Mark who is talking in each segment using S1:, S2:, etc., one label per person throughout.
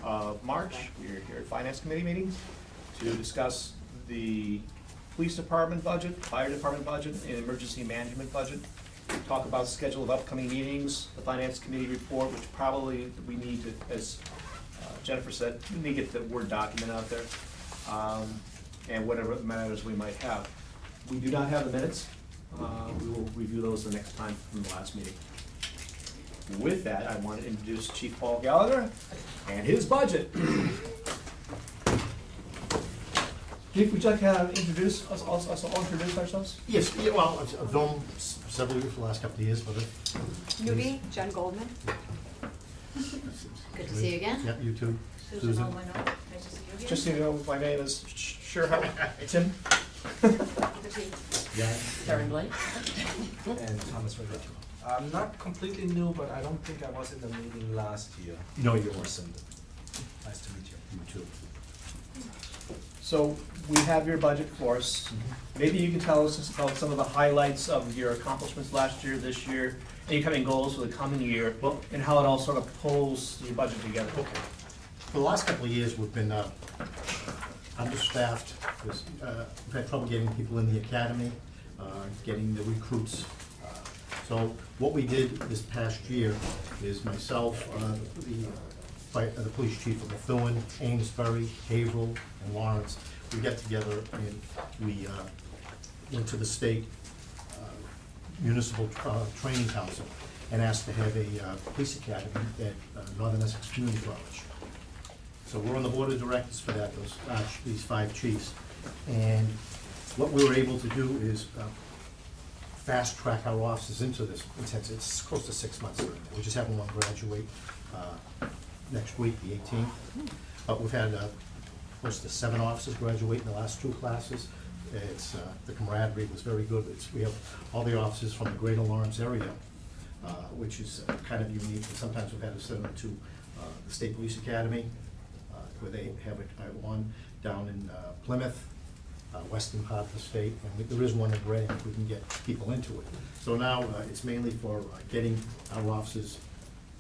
S1: of March. We're here at Finance Committee meetings to discuss the police department budget, fire department budget, and emergency management budget. Talk about schedule of upcoming meetings, the Finance Committee report, which probably we need to, as Jennifer said, we need to get the Word document out there, and whatever matters we might have. We do not have the minutes. We will review those the next time from the last meeting. With that, I want to introduce Chief Paul Gallagher and his budget. Chief, would you like to introduce us all introduce ourselves?
S2: Yes, yeah, well, I've known several of you for the last couple of years, but
S3: Newbie, Jen Goldman.
S4: Good to see you again.
S2: Yeah, you too.
S4: Susan Olmano, nice to see you again.
S1: Just so you know, my name is Sure how Tim.
S2: Yeah.
S4: Karen Blake.
S5: And Thomas Riddle. I'm not completely new, but I don't think I was in the meeting last year.
S2: No, you
S5: Or
S2: weren't.
S5: Cindy. Nice to meet you.
S2: You too.
S1: So we have your budget for us. Maybe you can tell us about some of the highlights of your accomplishments last year, this year, any coming goals for the coming year,
S2: Well,
S1: and how it all sort of pulls your budget together.
S2: okay. For the last couple of years, we've been understaffed. We've had trouble getting people in the academy, getting the recruits. So what we did this past year is myself, the police chief of Methuen, Amesbury, Haverhill, and Lawrence, we got together and we went to the state municipal training council and asked to have a police academy at Northern Essex Community College. So we're on the board of directors for that, these 5 chiefs. And what we were able to do is fast track our officers into this intensive. It's close to 6 months. We're just having one graduate next week, the 18th. But we've had close to 7 officers graduate in the last 2 classes. It's the camaraderie was very good. We have all the officers from the greater Lawrence area, which is kind of unique. And sometimes we've had to send them to the State Police Academy, where they have one down in Plymouth, western part of the state, and there is one in Graham if we can get people into it. So now it's mainly for getting our officers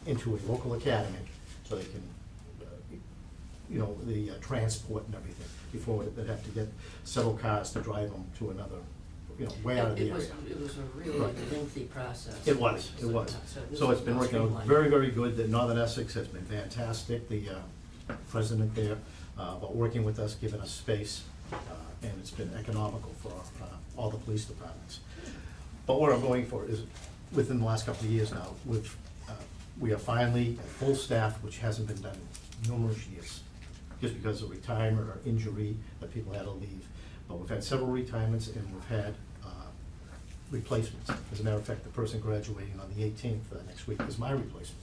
S2: into a local academy so they can, the transport and everything, before they'd have to get several cars to drive them to another, way out of the area.
S4: It was a really
S2: Right.
S4: lengthy process.
S2: It was. So it's been working out very, very good. The Northern Essex has been fantastic. The president there, working with us, giving us space, and it's been economical for all the police departments. But what I'm going for is, within the last couple of years now, we are finally at full staff, which hasn't been done in numerous years, just because of retirement or injury that people had to leave. But we've had several retirements and we've had replacements. As a matter of fact, the person graduating on the 18th next week is my replacement.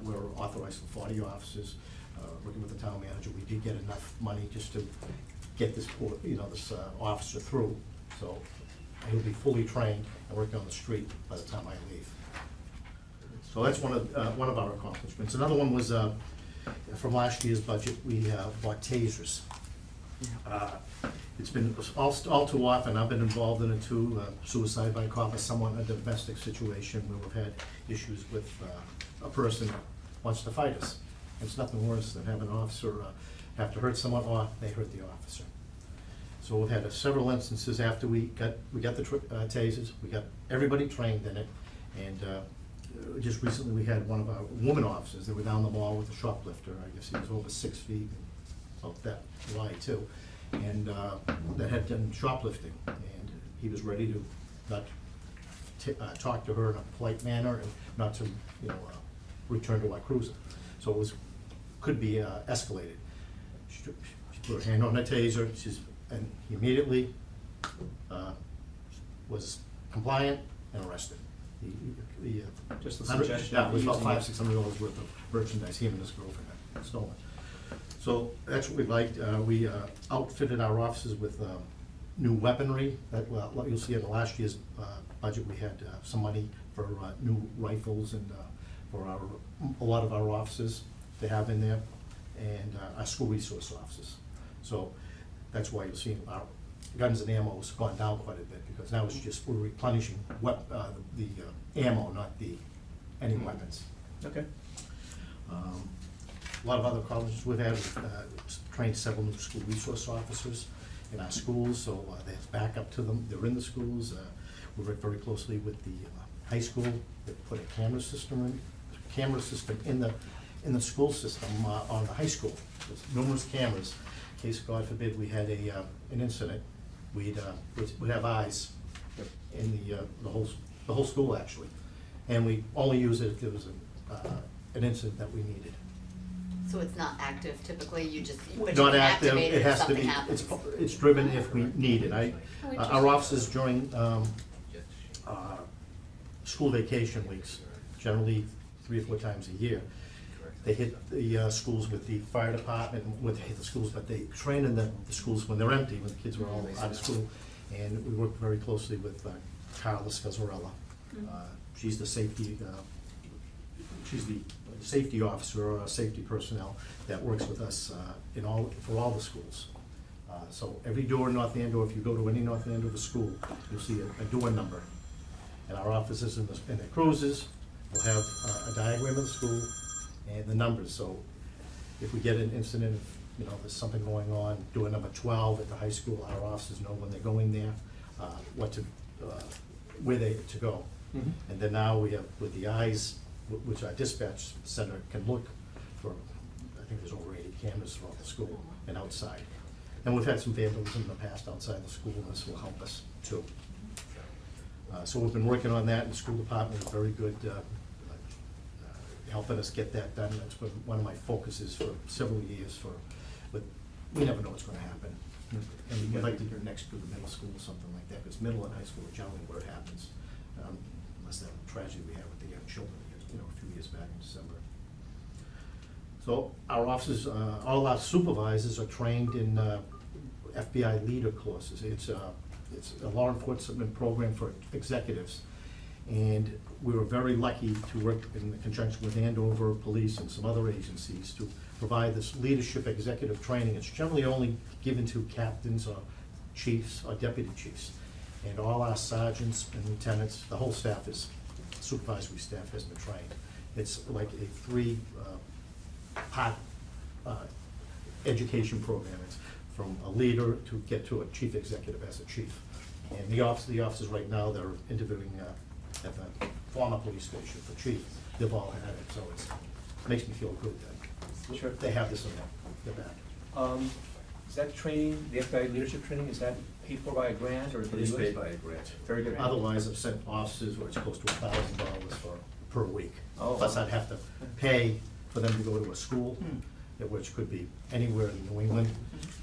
S2: We're authorized for 40 officers. Working with the town manager, we did get enough money just to get this officer through. So he'll be fully trained and working on the street by the time I leave. So that's one of our accomplishments. Another one was from last year's budget. We bought tasers. It's been all too often. I've been involved in it too. Suicide by cop is somewhat a domestic situation where we've had issues with a person that wants to fight us. It's nothing worse than having an officer have to hurt someone or they hurt the officer. So we've had several instances after we got the tasers. We got everybody trained in it, and just recently we had one of our woman officers that were down the mall with a shoplifter. I guess he was over 6 feet, about that wide too, and that had done shoplifting, and he was ready to not talk to her in a polite manner and not to return to our cruiser. So it could be escalated. She put her hand on the taser, and he immediately was compliant and arrested.
S1: Just the
S2: 100
S1: suggestion.
S2: Yeah, it was about $500-600 worth of merchandise he and his girlfriend had stolen. So that's what we liked. We outfitted our officers with new weaponry. You'll see in the last year's budget, we had some money for new rifles and for a lot of our officers to have in there, and our school resource officers. So that's why you'll see our guns and ammo has gone down quite a bit, because now it's just, we're replenishing the ammo, not any weapons.
S1: Okay.
S2: a lot of other colleges we've had, trained several new school resource officers in our schools, so they have backup to them. They're in the schools. We work very closely with the high school. They put a camera system in the school system on the high school. There's numerous cameras. In case, God forbid, we had an incident, we'd have eyes in the whole school, actually. And we only use it if there was an incident that we needed.
S6: So it's not active typically, you just, but you
S2: Not
S6: can
S2: active,
S6: activate
S2: it
S6: it if
S2: has to
S6: something
S2: be,
S6: happens.
S2: it's driven if we need it. Our offices during school vacation weeks, generally 3 or 4 times a year, they hit the schools with the fire department, hit the schools, but they train in the schools when they're empty, when the kids are all out of school. And we work very closely with Carla Scazzarella. She's the safety officer or safety personnel that works with us for all the schools. So every door in North Andover, if you go to any North Andover school, you'll see a door number. And our offices in the cruises will have a diagram of the school and the numbers. So if we get an incident, there's something going on, door number 12 at the high school, our officers know when they're going there, where they to go.
S1: Mm-hmm.
S2: And then now we have, with the eyes, which our dispatch center can look for, I think there's over 80 cameras throughout the school and outside. And we've had some vandalism in the past outside the school, and this will help us too. So we've been working on that, and the school department is very good helping us get that done. That's been one of my focuses for several years, but we never know what's gonna happen. And we'd like to do it next to the middle school or something like that, because middle and high school are generally where it happens. Unless that tragedy we had with the young children, a few years back in December. So our officers, all our supervisors are trained in FBI leader courses. It's a law enforcement program for executives. And we were very lucky to work in conjunction with Andover Police and some other agencies to provide this leadership executive training. It's generally only given to captains or chiefs or deputy chiefs. And all our sergeants and lieutenants, the whole staff supervisory staff has been trained. It's like a 3-part education program. It's from a leader to get to a chief executive as a chief. And the officers right now, they're interviewing at the former police station for chief. They've all had it, so it makes me feel good that
S1: Sure.
S2: they have this in their back.
S1: Is that training, the FBI leadership training, is that paid for by a grant or?
S2: It is paid by a grant.
S1: Very good.
S2: Otherwise, I've sent officers where it's close to $1,000 per week.
S1: Oh,
S2: Plus,
S1: wow.
S2: I'd have to pay for them to go to a school, which could be anywhere in New England,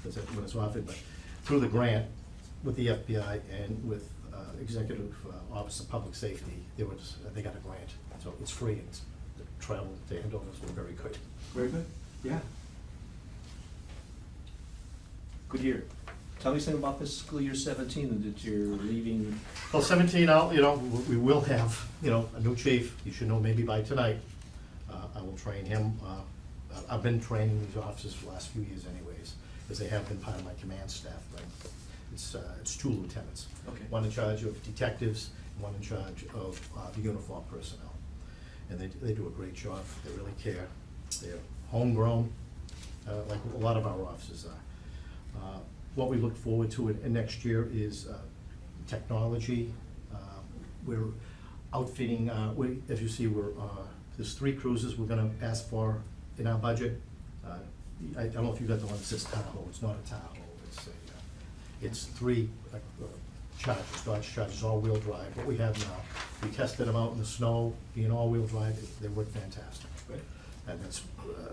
S2: when it's offered. But through the grant, with the FBI and with Executive Office of Public Safety, they got a grant, so it's free. And the travel to Andover was very good.
S1: Very good, yeah. Good year. Tell me something about this school year 17 that you're leaving.
S2: Well, 17 out, we will have, a new chief. You should know maybe by tonight. I will train him. I've been training these officers for the last few years anyways, because they have been part of my command staff. But it's 2 lieutenants.
S1: Okay.
S2: One in charge of detectives, and one in charge of the uniform personnel. And they do a great job. They really care. They're homegrown, like a lot of our officers are. What we look forward to in next year is technology. We're outfitting, as you see, there's 3 cruises we're gonna ask for in our budget. I don't know if you got the one that says Tahoe. It's not a Tahoe. It's 3 Chargers, Dodge Chargers, all-wheel drive. What we have now, we tested them out in the snow, being all-wheel drive, they work fantastic.
S1: Right.
S2: And that's,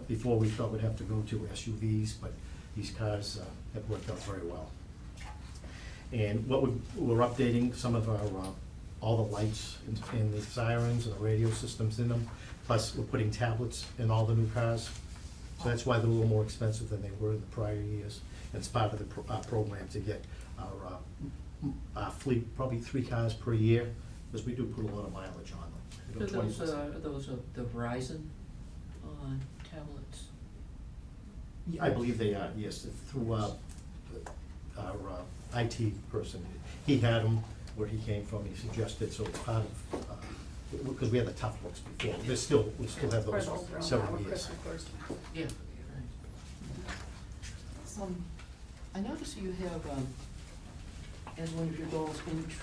S2: before we thought we'd have to go to SUVs, but these cars have worked out very well. And what we're updating some of our, all the lights and the sirens and the radio systems in them, plus we're putting tablets in all the new cars. So that's why they're a little more expensive than they were in the prior years. And it's part of the program to get our fleet, probably 3 cars per year, because we do put a lot of mileage on them.
S4: Are those the Verizon tablets?
S2: I believe they are, yes, through our IT person. He had them where he came from, he suggested, so it's part of, because we had the tough books before. We still have those several years.
S4: Yeah, right. I notice you have, as one of your goals,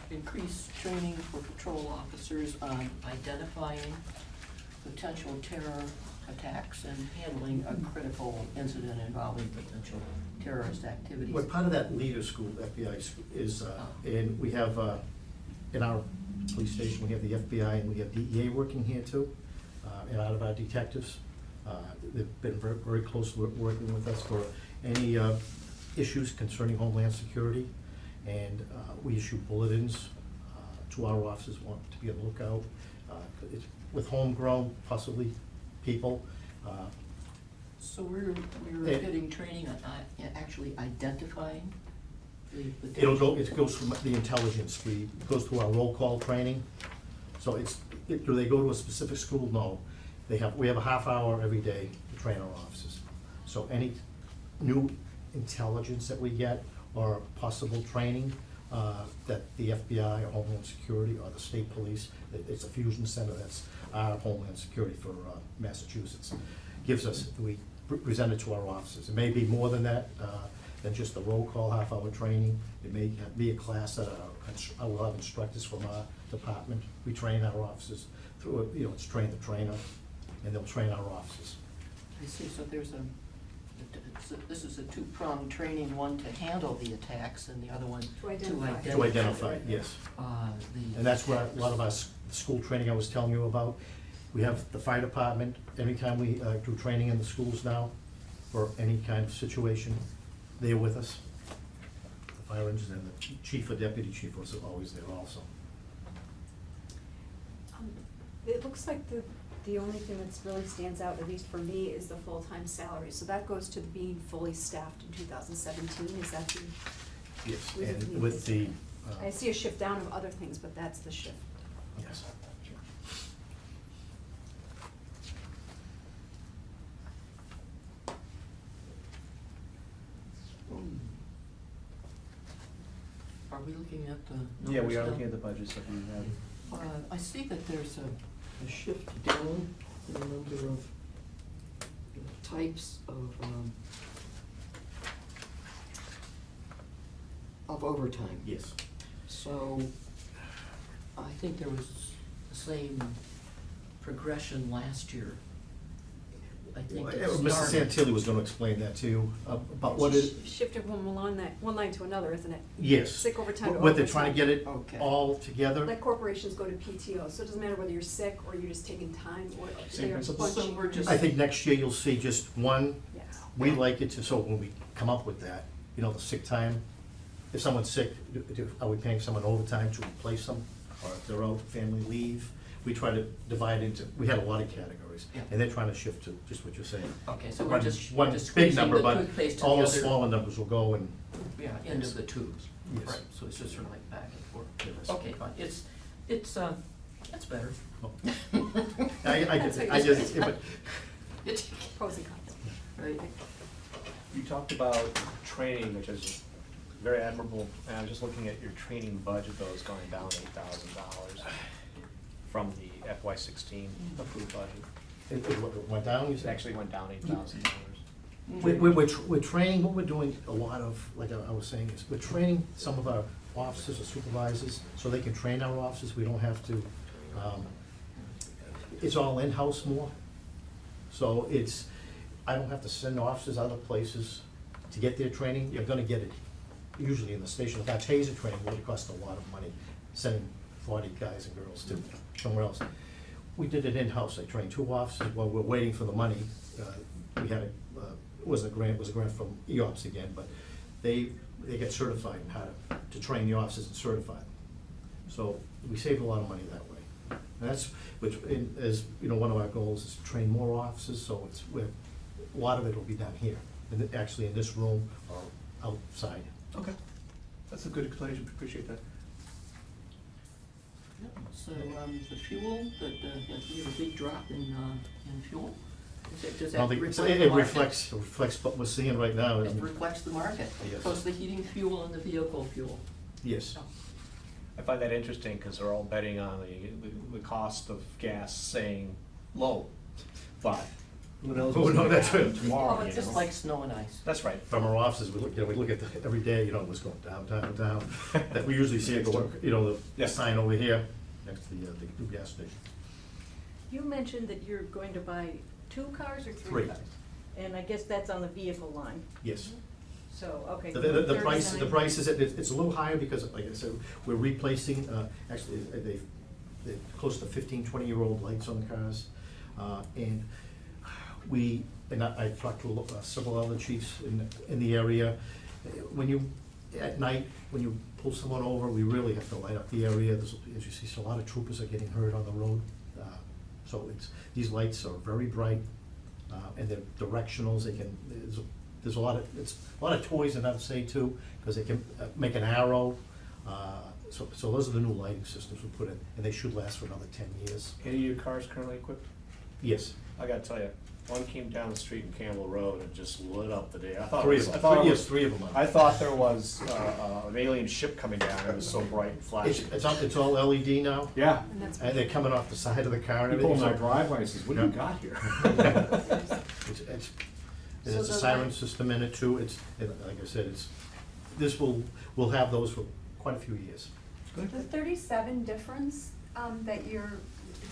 S4: increase training for patrol officers on identifying potential terror attacks and handling a critical incident involving potential terrorist activities.
S2: We're part of that leader school, FBI is, and we have, in our police station, we have the FBI and we have DEA working here too, and out of our detectives. They've been very, very close working with us for any issues concerning Homeland Security. And we issue bulletins to our officers, want to be on the lookout. It's with homegrown, possibly, people.
S4: So we're getting training on actually identifying the potential.
S2: It goes from the intelligence, it goes through our roll call training. So do they go to a specific school? No. We have a half hour every day to train our officers. So any new intelligence that we get or possible training that the FBI or Homeland Security or the state police, it's a fusion center that's our Homeland Security for Massachusetts, gives us, we present it to our officers. It may be more than that, than just a roll call half-hour training. It may be a class that I will have instructors from our department. We train our officers through, it's train the trainer, and they'll train our officers.
S4: I see, so this is a two-pronged training, one to handle the attacks and the other one to identify.
S2: To identify, yes.
S4: The
S2: And that's where a
S4: attacks.
S2: lot of our school training I was telling you about. We have the fire department, anytime we do training in the schools now, for any kind of situation, they're with us. The fire engines and the chief or deputy chief was always there also.
S3: It looks like the only thing that's really stands out, at least for me, is the full-time salary. So that goes to being fully staffed in 2017, is that the?
S2: Yes,
S3: Was it
S2: and
S3: the-
S2: with the.
S3: I see a shift down of other things, but that's the shift.
S2: Yes.
S4: Are we looking at the numbers
S1: Yeah, we are
S4: now?
S1: looking at the budgets that we have.
S4: I see that there's a shift down in the number of types of overtime.
S2: Yes.
S4: So, I think there was the same progression last year. I think it
S2: Mr.
S4: started.
S2: Santilli was gonna explain that to you, about what
S3: It's
S2: it,
S3: shifted from one line to another, isn't it?
S2: yes.
S3: Sick overtime to
S2: What they're trying to
S3: overtime.
S2: get it
S4: Okay.
S2: all together.
S3: Like corporations go to PTO, so it doesn't matter whether you're sick or you're just taking time or
S1: Same
S3: they're
S1: principle.
S4: So
S3: bunching.
S4: we're just-
S2: I think next year you'll see just one.
S3: Yes.
S2: We like it to, so when we come up with that, the sick time, if someone's sick, are we paying someone overtime to replace them? Or if they're out, family leave, we try to divide into, we had a lot of categories.
S4: Yeah.
S2: And they're trying to shift to just what you're saying.
S4: Okay, so we're
S2: One-
S4: just
S2: one
S4: we're just
S2: big
S4: squeezing
S2: number,
S4: the
S2: but
S4: toothpaste to
S2: all
S4: the
S2: the
S4: other-
S2: smaller numbers will go and.
S4: Yeah, into the tubes.
S2: Yes.
S4: Right, so it's just sort of like back and forth.
S2: Yes.
S4: Okay, fine, it's better.
S2: I just, but,
S4: It's,
S3: Pros and cons.
S4: right,
S1: You talked about training, which is very admirable, and I was just looking at your training budget, though, it's going down $8,000 from the FY16 approved budget.
S2: it went down, you
S1: It
S2: said?
S1: actually went down $8,000.
S2: We're training, what we're doing, a lot of, like I was saying, is we're training some of our officers or supervisors, so they can train our officers, we don't have to, it's all in-house more. So I don't have to send officers other places to get their training, you're gonna get it usually in the station. If our taser training would cost a lot of money, sending 40 guys and girls to somewhere else. We did it in-house, I trained 2 officers while we're waiting for the money. We had it was a grant from EOPS again, but they get certified in how to train the officers and certify them. So we saved a lot of money that way. And that's, one of our goals is to train more officers, so a lot of it will be done here, actually in this room or outside.
S1: Okay. That's a good explanation, appreciate that.
S4: yeah, so, the fuel, we have a big drop in fuel? Does
S2: I don't
S4: that
S2: think-
S4: reflect the
S2: It
S4: market?
S2: reflects what we're seeing right now.
S4: It reflects the market.
S2: Yes.
S4: So it's the heating fuel and the vehicle fuel.
S2: Yes.
S1: I find that interesting, because they're all betting on the cost of gas staying low. But Who knows
S2: Who
S1: what's
S2: knows,
S1: gonna
S2: that's
S1: happen
S2: right.
S1: tomorrow,
S4: Oh,
S1: you
S4: it's just
S1: know?
S4: like snow and ice.
S1: That's right.
S2: From our offices, we look, we look at every day, what's going down, down, down. That we usually see it go, the
S1: Yeah.
S2: sign over here, next to the new gas station.
S7: You mentioned that you're going to buy 2 cars or 3
S2: Three.
S7: cars? And I guess that's on the vehicle line,
S2: Yes.
S7: so, okay.
S2: The price, the
S7: 39.
S2: price is, it's a little higher because, like I said, we're replacing, actually, they're close to 15, 20-year-old lights on the cars. And I've talked to several other chiefs in the area. At night, when you pull someone over, we really have to light up the area. As you see, a lot of troopers are getting hurt on the road. So these lights are very bright, and they're directionals. There's a lot of toys in that, say, too, because they can make an arrow. So those are the new lighting systems we put in, and they should last for another 10 years.
S1: Any of your cars currently equipped?
S2: Yes.
S1: I gotta tell you, one came down the street in Campbell Road and just lit up the day. I thought it
S2: Three
S1: was-
S2: of
S1: I
S2: them.
S1: thought it
S2: Yes,
S1: was-
S2: 3 of them are.
S1: I thought there was an alien ship coming down. It was so bright and flashing.
S2: It's all LED now,
S1: Yeah.
S3: And that's
S2: and they're coming off the side of the car and
S1: People
S2: everything.
S1: in my driveway says, what do you
S2: Yeah.
S1: got here?
S2: It's
S7: So
S2: There's a
S7: the
S2: siren
S7: light-
S2: system in it too. Like I said, we'll have those for quite a few years.
S3: The 37 difference, that it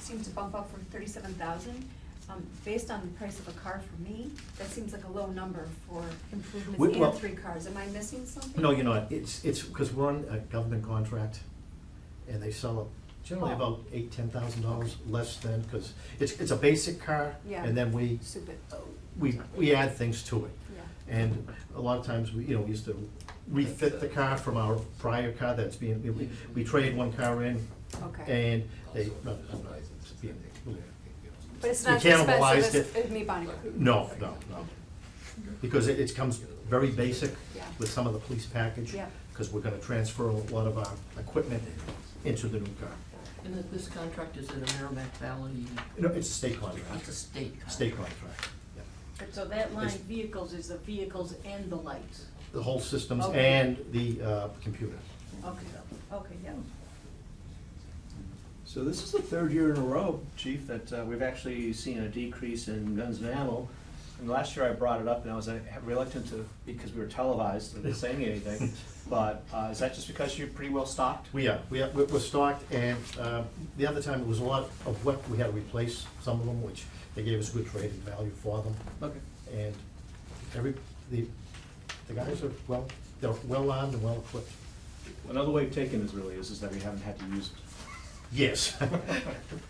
S3: seems to bump up from 37,000, based on the price of a car for me, that seems like a low number for improvements
S2: Well-
S3: and 3 cars. Am I missing something?
S2: No, you're not. It's because we're on a government contract, and they sell it generally
S3: Oh.
S2: about $8,000-10,000 less than, because it's a basic car,
S3: Yeah.
S2: and then we
S3: Super,
S2: add things to it.
S3: yeah.
S2: And a lot of times, we used to refit the car from our prior car we trade one car in,
S3: Okay.
S2: and it's being,
S3: But it's
S2: we
S3: not as expensive
S2: cannibalized
S3: as me buying a coupe.
S2: no. Because it comes very basic
S3: Yeah.
S2: with some of the police package.
S3: Yeah.
S2: Because we're gonna transfer a lot of our equipment into the new car.
S4: And that this contract is in the Merrimack Valley,
S2: No, it's a state
S4: it's
S2: contract,
S4: a state contract.
S2: state contract, yeah.
S7: But so that line
S2: It's-
S7: vehicles is the vehicles and the lights?
S2: The whole systems
S7: Okay.
S2: and the computer.
S7: Okay, okay, yeah.
S1: So this is the 3rd year in a row, Chief, that we've actually seen a decrease in guns and ammo. And last year I brought it up and I was reluctant to, because we were televised and saying anything. But is that just because you're pretty well stocked?
S2: We're stocked, and the other time, it was a lot of what we had to replace, some of them, which they gave us good trading value for them.
S1: Okay.
S2: And the guys are they're well armed and well equipped.
S1: Another way of taking this really is that we haven't had to use it.
S2: Yes.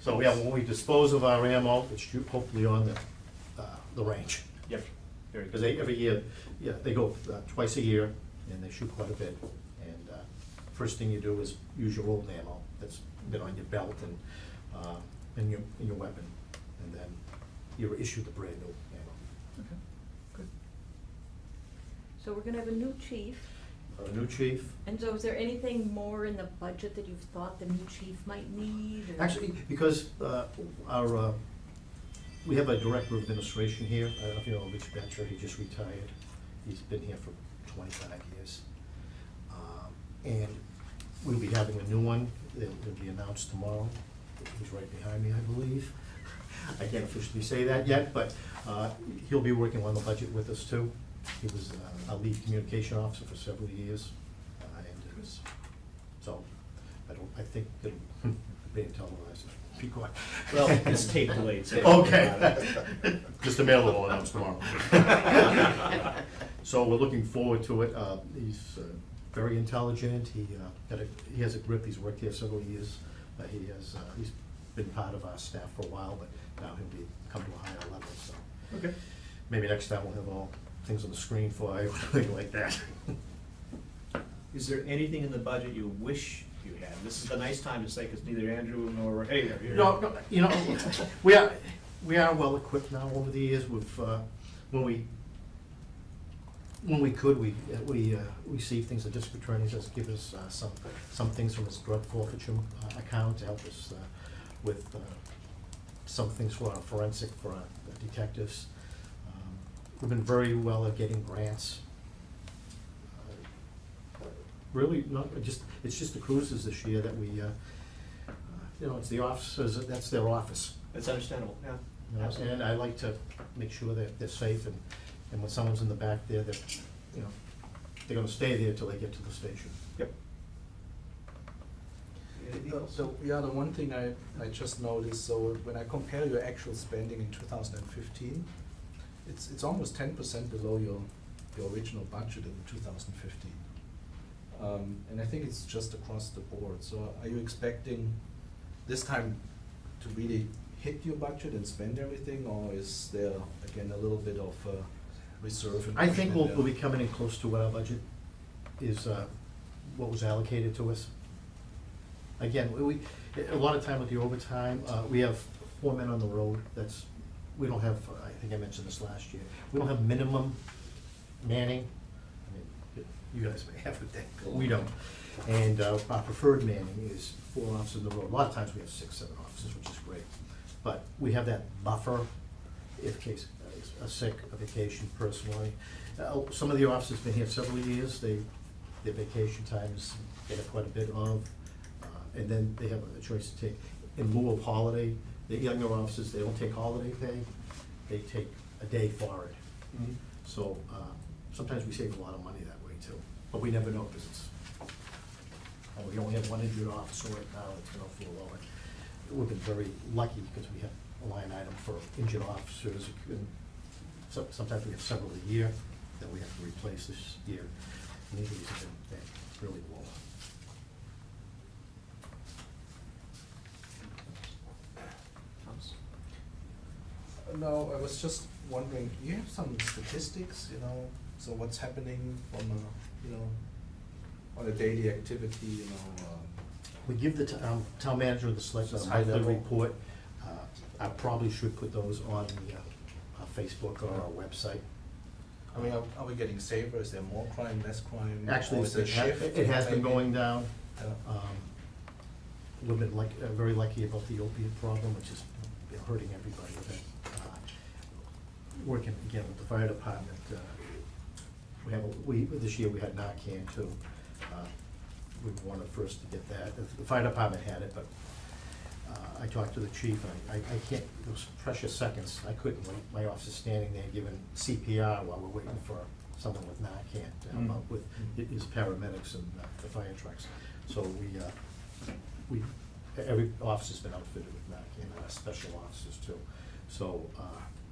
S2: So, yeah, when we dispose of our ammo, it's hopefully on the range.
S1: Yep. Very
S2: Because
S1: good.
S2: every year, they go twice a year, and they shoot quite a bit. And first thing you do is use your old ammo that's been on your belt and your weapon. And then you're issued the brand new ammo.
S1: Okay. Good.
S7: So we're gonna have a new chief,
S2: A new chief.
S7: and so is there anything more in the budget that you've thought the new chief might need? or-
S2: Actually, because we have a director of administration here, I don't know if you know Rich Betcher, he just retired. He's been here for 25 years. And we'll be having a new one, it'll be announced tomorrow. He's right behind me, I believe. I can't officially say that yet, but he'll be working on the budget with us too. He was our lead communication officer for several years. So, I think it'll be televised. Be quiet.
S1: Well, it's tape delayed, so.
S2: Okay. Just a mail will announce tomorrow. So we're looking forward to it. He's very intelligent. He has a grip. He's worked here several years. He's been part of our staff for a while, but now he'll come to a higher level, so.
S1: Okay.
S2: Maybe next time we'll have all things on the screen for you, something like that.
S1: Is there anything in the budget you wish you had? This is a nice time to say, because neither Andrew nor Ray are here.
S2: No, we are well equipped now over the years. When we could, we receive things. The district attorney just give us some things from his drug forfeiture account to help us with some things for our forensic, for our detectives. We've been very well at getting grants. Really, it's just the cruisers this year that we, it's the officers, that's their office.
S1: It's understandable, yeah.
S2: You know, and I like to make sure that they're safe, and when someone's in the back there, that, you know, they're gonna stay there till they get to the station.
S1: Yep.
S5: So, yeah, the one thing I just noticed, so when I compare your actual spending in 2015, it's almost 10% below your original budget in 2015. And I think it's just across the board. So are you expecting this time to really hit your budget and spend everything, or is there, again, a little bit of reserve? And
S2: I think we'll
S5: cushion in
S2: be coming in close to what our budget is, what was allocated to us. Again, a lot of time with the overtime, we have 4 men on the road. We don't have, I think I mentioned this last year, we don't have minimum manning. I mean, you guys may have it, but we don't. And our preferred manning is 4 officers on the road. A lot of times we have 6, 7 officers, which is great. But we have that buffer if case a sick, a vacation personally. Some of the officers have been here several years. Their vacation times they have quite a bit of. And then they have a choice to take, in lieu of holiday, the younger officers, they don't take holiday pay, they take a day for it.
S1: Mhm.
S2: So, sometimes we save a lot of money that way too, but we never know, because we only have 1 injured officer right now, it's gonna feel lower. We've been very lucky, because we have a line item for injured officers, and sometimes we have several a year that we have to replace this year, and these have been really low.
S5: No, I was just wondering, do you have some statistics, so what's happening from on a daily activity,
S2: We give the town manager the select
S5: Just
S2: a
S5: high
S2: monthly
S5: level.
S2: report. I probably should put those on the Facebook or our website.
S5: I mean, are we getting safer? Is there more crime, less crime?
S2: Actually,
S5: Or is it a shift?
S2: it has been
S5: maybe?
S2: going down.
S5: Yeah.
S2: We've been very lucky about the opiate problem, which is hurting everybody with it. Working again with the fire department, this year we had Narcan too. We were one of the first to get that. The fire department had it, but I talked to the chief, and I can't, those precious seconds, I couldn't wait. My officer's standing there giving CPR while we're waiting for someone with Narcan to help out with his paramedics and the fire trucks. So every officer's been outfitted with Narcan, and our special officers too. So,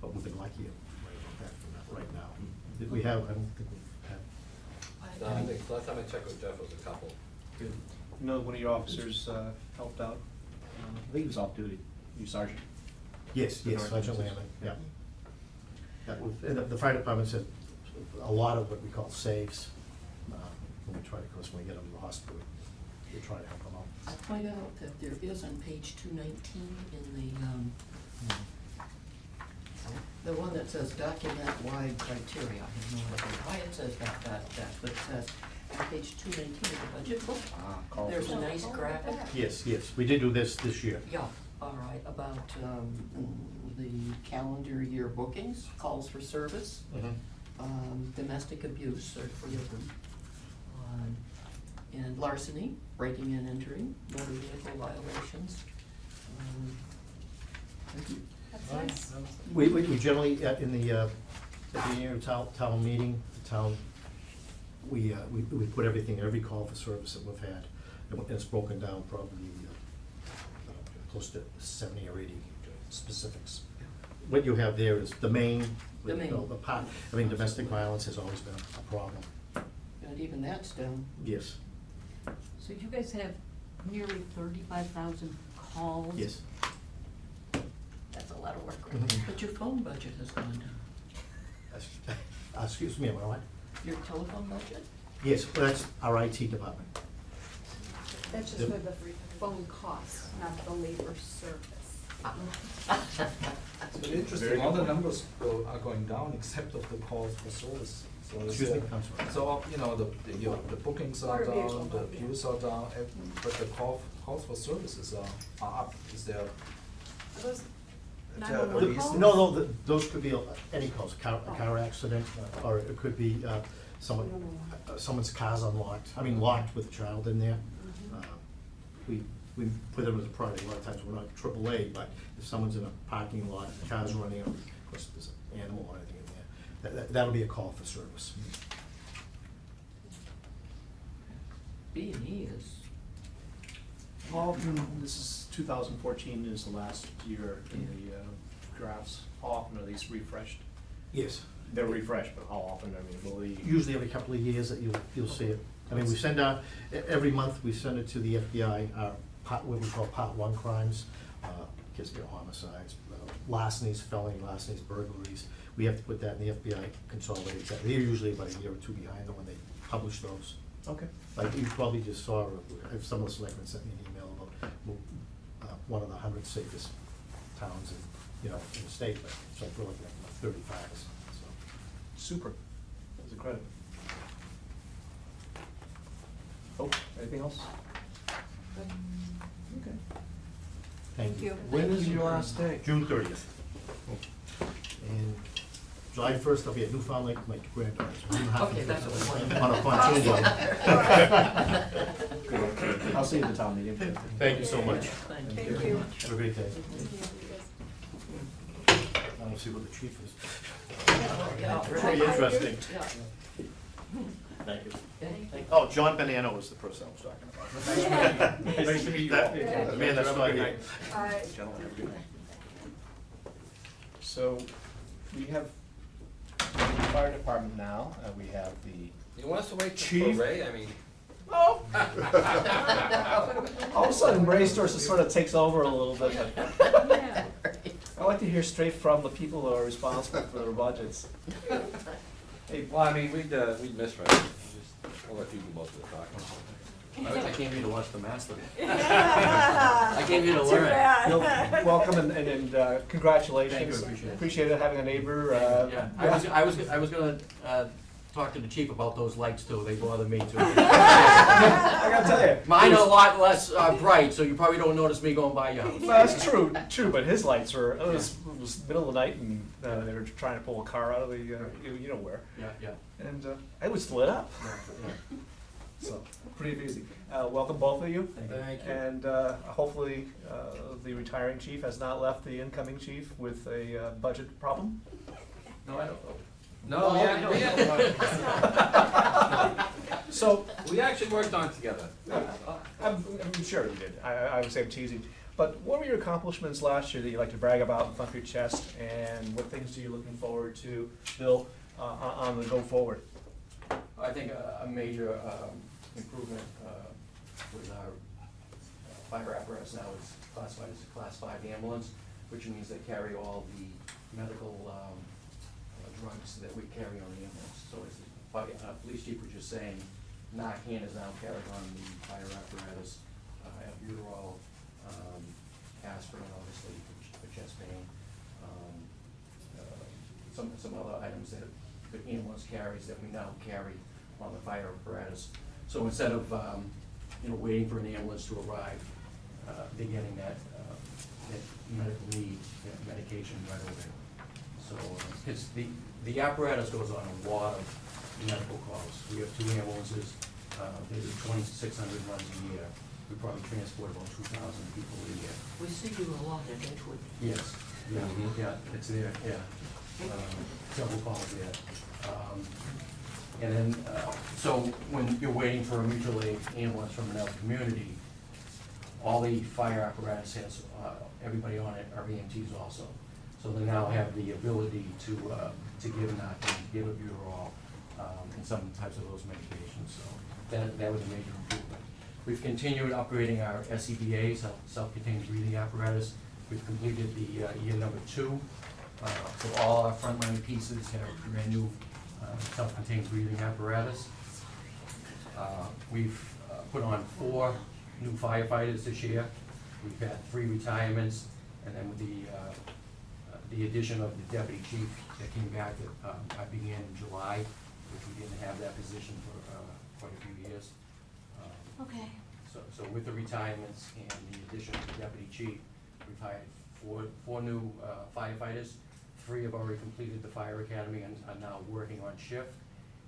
S2: but we've been lucky about that from that right now. Did we have, I don't think we've had.
S8: No, I think last time I checked with Jeff was a couple.
S1: Good. You know, one of your officers helped out, I think he was off duty, you sergeant.
S2: Yes,
S1: The
S2: yes,
S1: North
S2: Sergeant
S1: Andover.
S2: Landon, yeah. And the fire department said a lot of what we call saves, when we try to, of course, when we get them to the hospital, we try to help them out.
S4: I point out that there is on page 219 in the one that says document-wide criteria. I have no idea why it says that, but it says on page 219 of the budget book,
S1: Carl.
S4: there's a nice graphic.
S2: Yes, we did do this year.
S4: Yeah, all right, about the calendar year bookings, calls for service, domestic abuse, or 3 of them, and larceny, breaking and entering, motor vehicle violations.
S3: That's nice.
S2: We generally, at the beginning of town meeting, the town, we put everything, every call for service that we've had, and it's broken down probably close to 70 or 80 specifics. What you have there is the main,
S4: The main.
S2: Domestic violence has always been a problem.
S4: And even that's down.
S2: Yes,
S7: So you guys have nearly 35,000 calls?
S2: yes.
S7: That's a lot of work.
S2: Mhm.
S4: But your phone budget has gone down.
S2: Excuse me, am I right?
S4: Your telephone budget?
S2: Yes, well, that's our IT department.
S3: That's just for the phone costs, not the labor service.
S5: It's interesting, all the numbers are going down except of the calls for service. So is
S2: Excuse me,
S5: there-
S2: I'm sorry.
S5: So, the bookings are
S3: Motor vehicle,
S5: down, the
S3: yeah.
S5: abuse are down, but the calls for services are up. Is there?
S3: Are those
S5: is there a
S3: 911
S5: reason?
S3: calls?
S2: No, those could be any cause, a car accident, or it could be someone's car's unlocked, locked with a child in there.
S3: Mhm.
S2: We we put them as a priority. A lot of times we're not AAA, but if someone's in a parking lot, the car's running, of course, if there's an animal or anything in there, that'll be a call for service.
S4: B&E is,
S1: Paul, this is 2014 is the last year in the drafts. How often are these refreshed?
S2: Yes.
S1: They're refreshed, but how often, I mean, will they?
S2: Usually every couple of years that you'll see it. I mean, we send out, every month we send it to the FBI, what we call Part 1 crimes, kids get homicides, larcenies, felony larcenies, burglaries. We have to put that in the FBI consolidated. They're usually about a year or two behind them when they publish those.
S1: Okay.
S2: Like you probably just saw, if some of the selectmen sent me an email about one of the 100 safest towns in the state, but so we're looking at 35 or something, so.
S1: Super. That's incredible. Oh, anything else? Okay.
S2: Thank you.
S5: When is your last day?
S2: June 30th. And July 1st, I'll be at Newfoundland with my granddaughter's.
S4: Okay, that's what we want.
S2: On a pontoon boat.
S1: I'll see you at the town meeting.
S2: Thank you so much.
S4: Thank
S3: Thank you.
S2: Have a great day. I don't see what the chief is.
S4: Yeah.
S2: Pretty interesting. Thank you. Oh, John Bonanno was the person I was talking about.
S1: Nice to meet you all.
S2: The man that's not here.
S1: Gentlemen, have a good night. So, we have the fire department now, we have the.
S8: You want us to wait
S1: Chief?
S8: for Ray? I mean,
S1: Oh! All of a sudden, Ray sort of takes over a little bit, but
S7: Yeah.
S1: I like to hear straight from the people who are responsible for their budgets. Hey,
S8: well, I mean, we'd miss Ray. I'll let you do most of the talking.
S9: I came here to watch the master.
S7: I
S9: came here to
S7: Too
S9: learn.
S7: bad.
S1: Bill, welcome and congratulations.
S9: Thank you,
S1: Appreciate it, having a neighbor.
S9: Yeah, I was gonna talk to the chief about those lights too, they bother me too.
S1: I gotta tell you.
S9: Mine are a lot less bright, so you probably don't notice me going by your house.
S1: No, that's true, but his lights were, it was middle of the night and they were trying to pull a car out of the, you know where.
S9: Yeah.
S1: And it was lit up,
S9: Yeah.
S1: so pretty easy. Welcome both of you.
S9: Thank you.
S1: And hopefully the retiring chief has not left the incoming chief with a budget problem.
S9: No, I don't know.
S8: No,
S1: So,
S8: we actually worked on it together.
S1: I'm sure you did. I would say I'm teasing. But what were your accomplishments last year that you like to brag about and thump your chest? And what things are you looking forward to, Bill, on the go forward?
S9: I think a major improvement with our fire apparatus now is classified as a Class 5 ambulance, which means they carry all the medical drugs that we carry on the ambulance. So as the police chief was just saying, Narcan is now carried on the fire apparatus, albuterol, aspirin, obviously, for chest pain, some other items that the ambulance carries that we now carry on the fire apparatus. So instead of, waiting for an ambulance to arrive, they're getting that medical need, that medication right away. So, it's the apparatus goes on a lot of medical calls. We have 2 ambulances, they do 2,600 runs a year. We probably transport about 2,000 people a year.
S4: we see you a lot at Edgewood.
S9: Yes, yeah, it's there, yeah. Several calls there. And then, so when you're waiting for a mutual aid ambulance from another community, all the fire apparatus has, everybody on it are EMTs also. So they now have the ability to give Narcan, to give albuterol, and some types of those medications. So that was a major improvement. We've continued upgrading our SCBA's, self-contained breathing apparatus. We've completed the year number 2. So all our frontline pieces have brand new self-contained breathing apparatus. We've put on 4 new firefighters this year. We've had 3 retirements, and then with the addition of the deputy chief that came back that I began in July, which we didn't have that position for quite a few years.
S6: Okay.
S9: So with the retirements and the addition of the deputy chief, we've hired 4 new firefighters. 3 have already completed the fire academy and are now working on shift,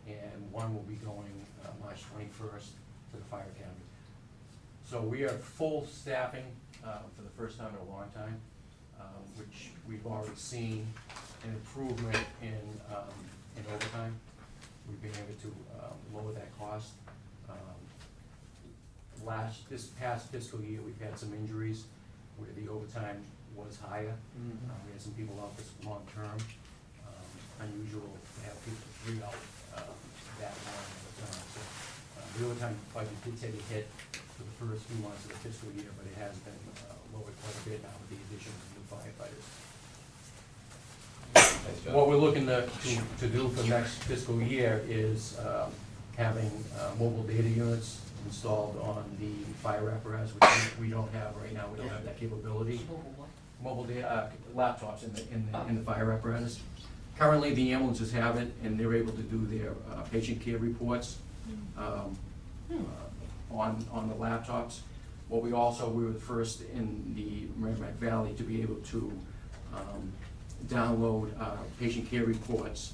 S9: and 1 will be going March 21st to the fire academy. So we are full staffing for the first time in a long time, which we've already seen an improvement in overtime. We've been able to lower that cost. This past fiscal year, we've had some injuries where the overtime was higher. We had some people out this long term. Unusual to have people 3 out that long of a time. So the overtime budget did take a hit for the first few months of the fiscal year, but it has been lowered quite a bit now with the addition of new firefighters. What we're looking to do for next fiscal year is having mobile data units installed on the fire apparatus, which we don't have right now. We don't have that capability. Mobile data, laptops in the fire apparatus. Currently, the ambulances have it, and they're able to do their patient care reports on the laptops. What we were the first in the Merrimack Valley to be able to download patient care reports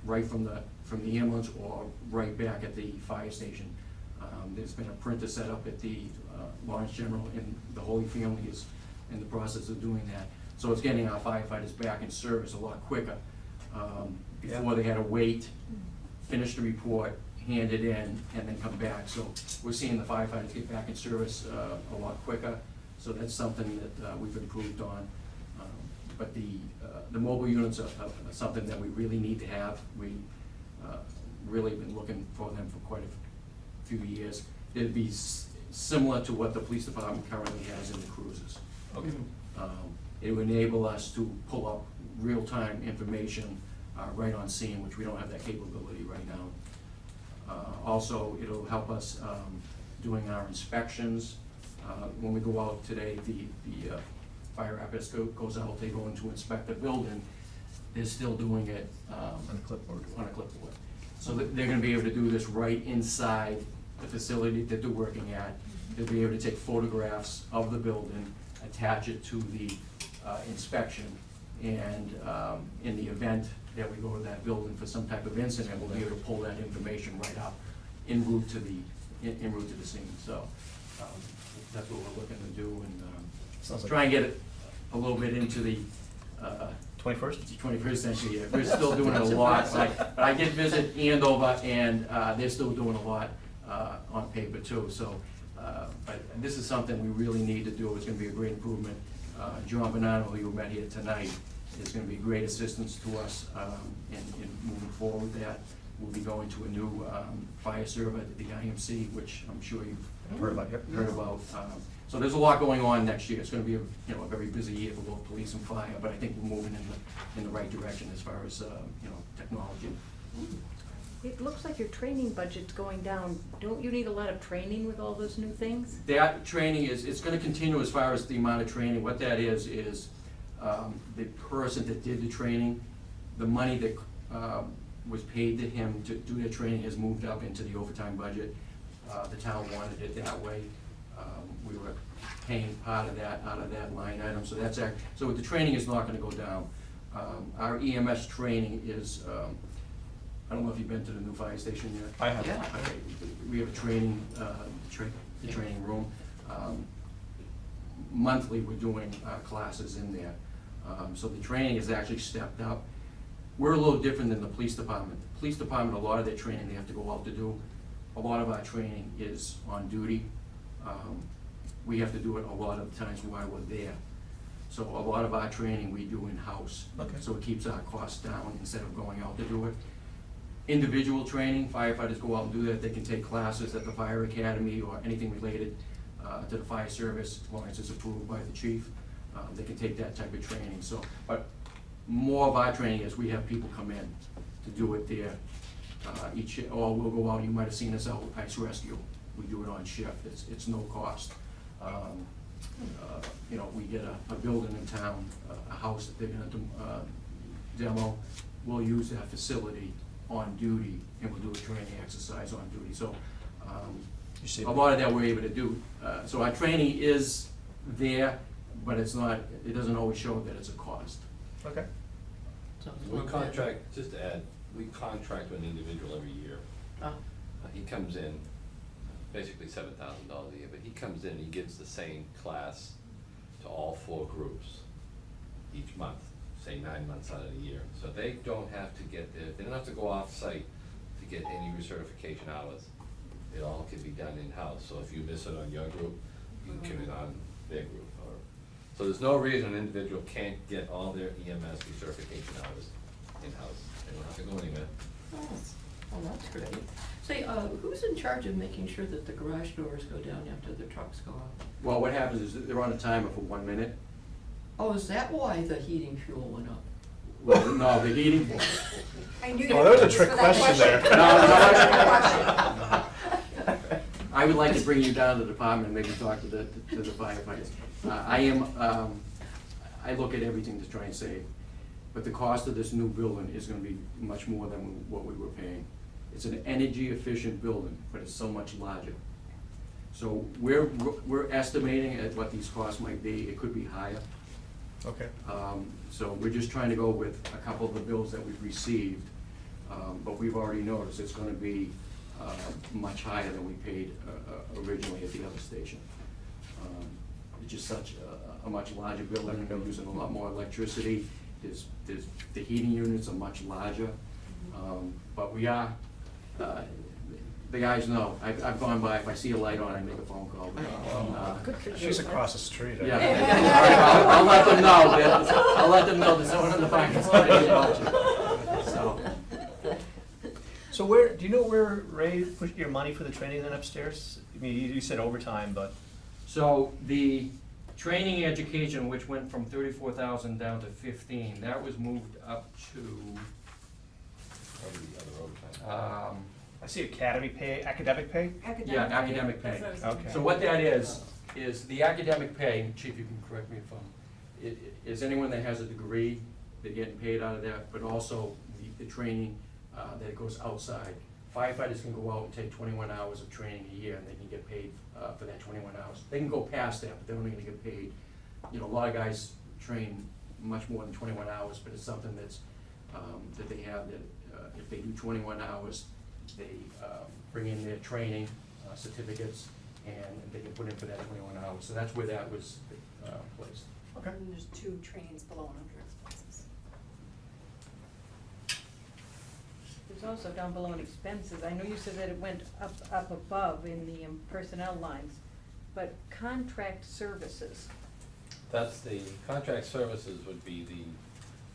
S9: right from the ambulance or right back at the fire station. There's been a printer set up at the Lawrence General, and the Holy Family is in the process of doing that. So it's getting our firefighters back in service a lot quicker. Before they had to wait, finish the report, hand it in, and then come back. So we're seeing the firefighters get back in service a lot quicker. So that's something that we've improved on. But the mobile units are something that we really need to have. We really been looking for them for quite a few years. It'd be similar to what the police department currently has in the cruisers.
S1: Okay.
S9: It would enable us to pull up real-time information right on scene, which we don't have that capability right now. Also, it'll help us doing our inspections. When we go out today, the fire apparatus goes out, they go in to inspect the building, they're still doing it
S1: On a clipboard.
S9: on a clipboard. So they're gonna be able to do this right inside the facility that they're working at. They'll be able to take photographs of the building, attach it to the inspection, and in the event that we go to that building for some type of incident, we'll be able to pull that information right up en route to the scene. So that's what we're looking to do, and
S1: Sounds like-
S9: try and get it a little bit into the
S1: 21st?
S9: 21st century. Yeah. We're still doing a lot. I did visit Andover, and they're still doing a lot on paper too. So, but this is something we really need to do. It's going to be a great improvement. John Bonanno, who you met here tonight, is going to be great assistance to us in moving forward with that. We'll be going to a new fire server at the IMC, which I'm sure you've
S1: Heard about, yep.
S9: heard about. So there's a lot going on next year. It's going to be a very busy year for both police and fire, but I think we're moving in the right direction as far as technology.
S7: It looks like your training budget's going down. Don't you need a lot of training with all those new things?
S9: That training it's going to continue as far as the amount of training. What that is the person that did the training, the money that was paid to him to do the training has moved up into the overtime budget. The town wanted it that way. We were paying part of that out of that line item, so so the training is not going to go down. Our EMS training is, I don't know if you've been to the new fire station yet.
S1: I have.
S4: Yeah.
S9: Okay. We have a training, the training room. Monthly, we're doing classes in there. So the training is actually stepped up. We're a little different than the police department. The police department, a lot of their training they have to go out to do. A lot of our training is on duty. We have to do it a lot of times while we're there. So a lot of our training we do in-house.
S1: Okay.
S9: So it keeps our costs down instead of going out to do it. Individual training, firefighters go out and do that. They can take classes at the fire academy or anything related to the fire service, as long as it's approved by the chief. They can take that type of training. So, but more of our training is we have people come in to do it there. Or we'll go out, you might have seen us out ice rescue. We do it on shift. It's no cost. We get a building in town, a house that they're gonna demo. We'll use that facility on duty, and we'll do a training exercise on duty. So a lot of that we're able to do. So our training is there, but it doesn't always show that it's a cost.
S1: Okay.
S8: We contract, just to add, we contract with an individual every year. He comes in, basically $7,000 a year, but he comes in, he gives the same class to all 4 groups each month, say 9 months out of the year. So they don't have to they don't have to go off-site to get any recertification hours. It all can be done in-house. So if you miss it on your group, you can come in on their group. So there's no reason an individual can't get all their EMS recertification hours in-house. They don't have to go anywhere.
S4: Oh, that's great. Say, who's in charge of making sure that the garage doors go down after the trucks go out?
S9: Well, what happens is they're on a timer for 1 minute.
S4: Oh, is that why the heating fuel went up?
S9: Well, no, the heating,
S3: I knew
S1: Well,
S3: you
S1: there was a
S3: were
S1: trick
S3: for that
S1: question there.
S3: Question.
S9: I would like to bring you down to the department and maybe talk to the firefighters. I look at everything to try and save, but the cost of this new building is gonna be much more than what we were paying. It's an energy efficient building, but it's so much larger. So we're estimating at what these costs might be. It could be higher.
S1: Okay.
S9: So we're just trying to go with a couple of the bills that we've received, but we've already noticed it's gonna be much higher than we paid originally at the other station. It's just such a much larger building, we're using a lot more electricity, the heating units are much larger, but we are, the guys know, I've gone by, if I see a light on, I make a phone call.
S7: Good for you.
S1: She's across the street.
S9: Yeah, I'll let them know, I'll let them know that someone in the back is talking about you, so.
S1: So do you know where Ray put your money for the training then upstairs? I mean, you said overtime, but.
S9: So the training education, which went from 34,000 down to 15, that was moved up to,
S8: Probably the other overtime.
S1: I see academic pay, academic pay?
S9: yeah, academic pay.
S3: That's what I was
S1: Okay.
S9: So what that is the academic pay, and Chief, you can correct me if is anyone that has a degree, they're getting paid out of that, but also the training that goes outside. Firefighters can go out and take 21 hours of training a year, and they can get paid for that 21 hours. They can go past that, but they're only gonna get paid. You know, a lot of guys train much more than 21 hours, but it's something that's, that they have that, if they do 21 hours, they bring in their training certificates, and they can put in for that 21 hours. So that's where that was placed.
S1: Okay.
S3: And there's 2 trainings below and under expenses.
S7: There's also down below in expenses, I know you said that it went up above in the personnel lines, but contract services,
S8: That's the contract services would be the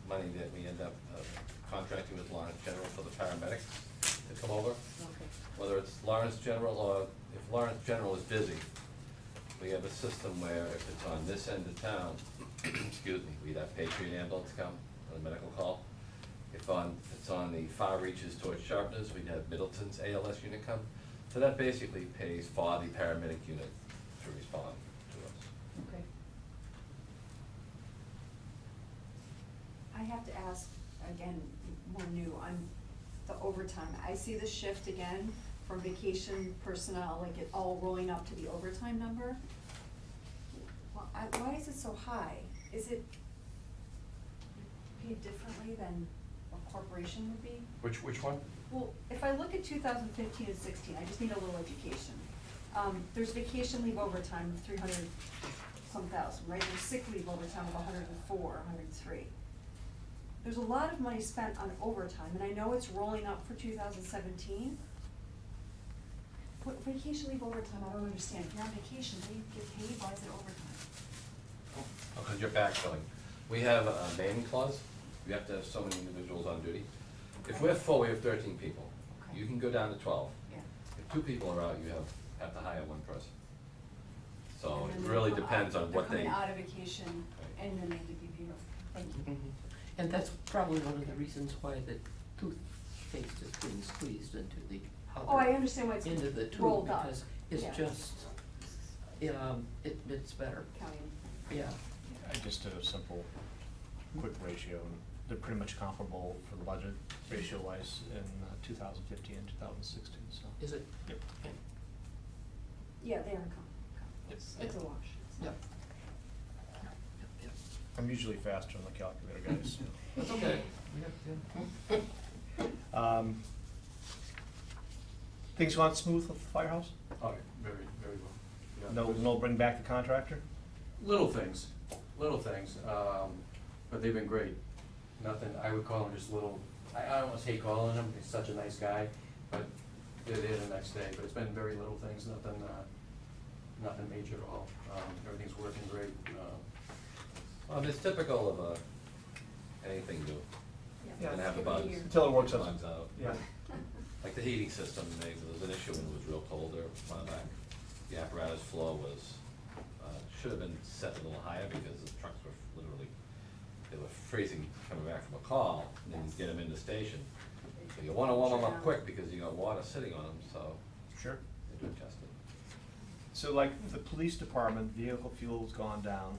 S8: money that we end up contracting with Lawrence General for the paramedics to come over.
S7: okay.
S8: Whether it's Lawrence General or if Lawrence General is busy, we have a system where if it's on this end of town, excuse me, we'd have Patriot ambulance come on a medical call. If it's on the far reaches towards Sharpness, we'd have Middleton's ALS unit come. So that basically pays for the paramedic unit to respond to us.
S7: Okay.
S3: I have to ask, again, more new on the overtime. I see the shift again from vacation personnel, like it all rolling up to the overtime number. Why is it so high? Is it paid differently than a corporation would be?
S9: Which one?
S3: Well, if I look at 2015 and 16, I just need a little education. There's vacation leave overtime of 300-some thousand, right? There's sick leave overtime of 104, 103. There's a lot of money spent on overtime, and I know it's rolling up for 2017. What vacation leave overtime, I don't understand. If you're on vacation, do you get paid? Why is it overtime?
S8: Because you're backfilling. We have a manning clause. We have to have so many individuals on duty. If we're full, we have 13 people.
S3: Okay.
S8: You can go down to 12.
S3: Yeah.
S8: If 2 people are out, you have to hire 1 person. So
S3: And
S8: it
S3: then
S8: really
S3: they come
S8: depends
S3: out-
S8: on what they.
S3: They're coming out of vacation, and then they could be paid off. Thank you.
S4: And that's probably one of the reasons why the toothpaste is being squeezed into the
S3: Oh, I
S4: other,
S3: understand why it's
S4: into the tube,
S3: rolled up.
S4: because it's
S3: Yeah.
S4: just, it's better,
S3: Counting.
S4: yeah.
S1: I just did a simple, quick ratio, and they're pretty much comparable for the budget ratio-wise in 2015 and 2016, so.
S4: Is it?
S1: Yep.
S4: Okay.
S3: Yeah, they are
S1: Yes.
S3: It's a wash.
S4: Yep.
S1: I'm usually faster on the calculator, guys.
S8: That's okay.
S1: Things went smooth with the firehouse?
S9: Oh, very, very well. Yeah.
S1: No bring back the contractor?
S9: Little things, but they've been great. Nothing, I would call them just little, I almost hate calling him, he's such a nice guy, but they're there the next day. But it's been very little things, nothing major at all. Everything's working great.
S8: It's typical of anything new.
S1: Yeah.
S8: Gonna have the bugs.
S1: Until it works out.
S8: Bugs out.
S1: Yeah.
S8: Like the heating system, there was an issue when it was real cold there a while back. The apparatus flow was, should have been set a little higher because the trucks were literally, they were freezing coming back from a call, and then you get them in the station. So you wanna warm them up quick because you got water sitting on them, so
S1: Sure.
S8: they do test it.
S1: So like the police department, vehicle fuel's gone down.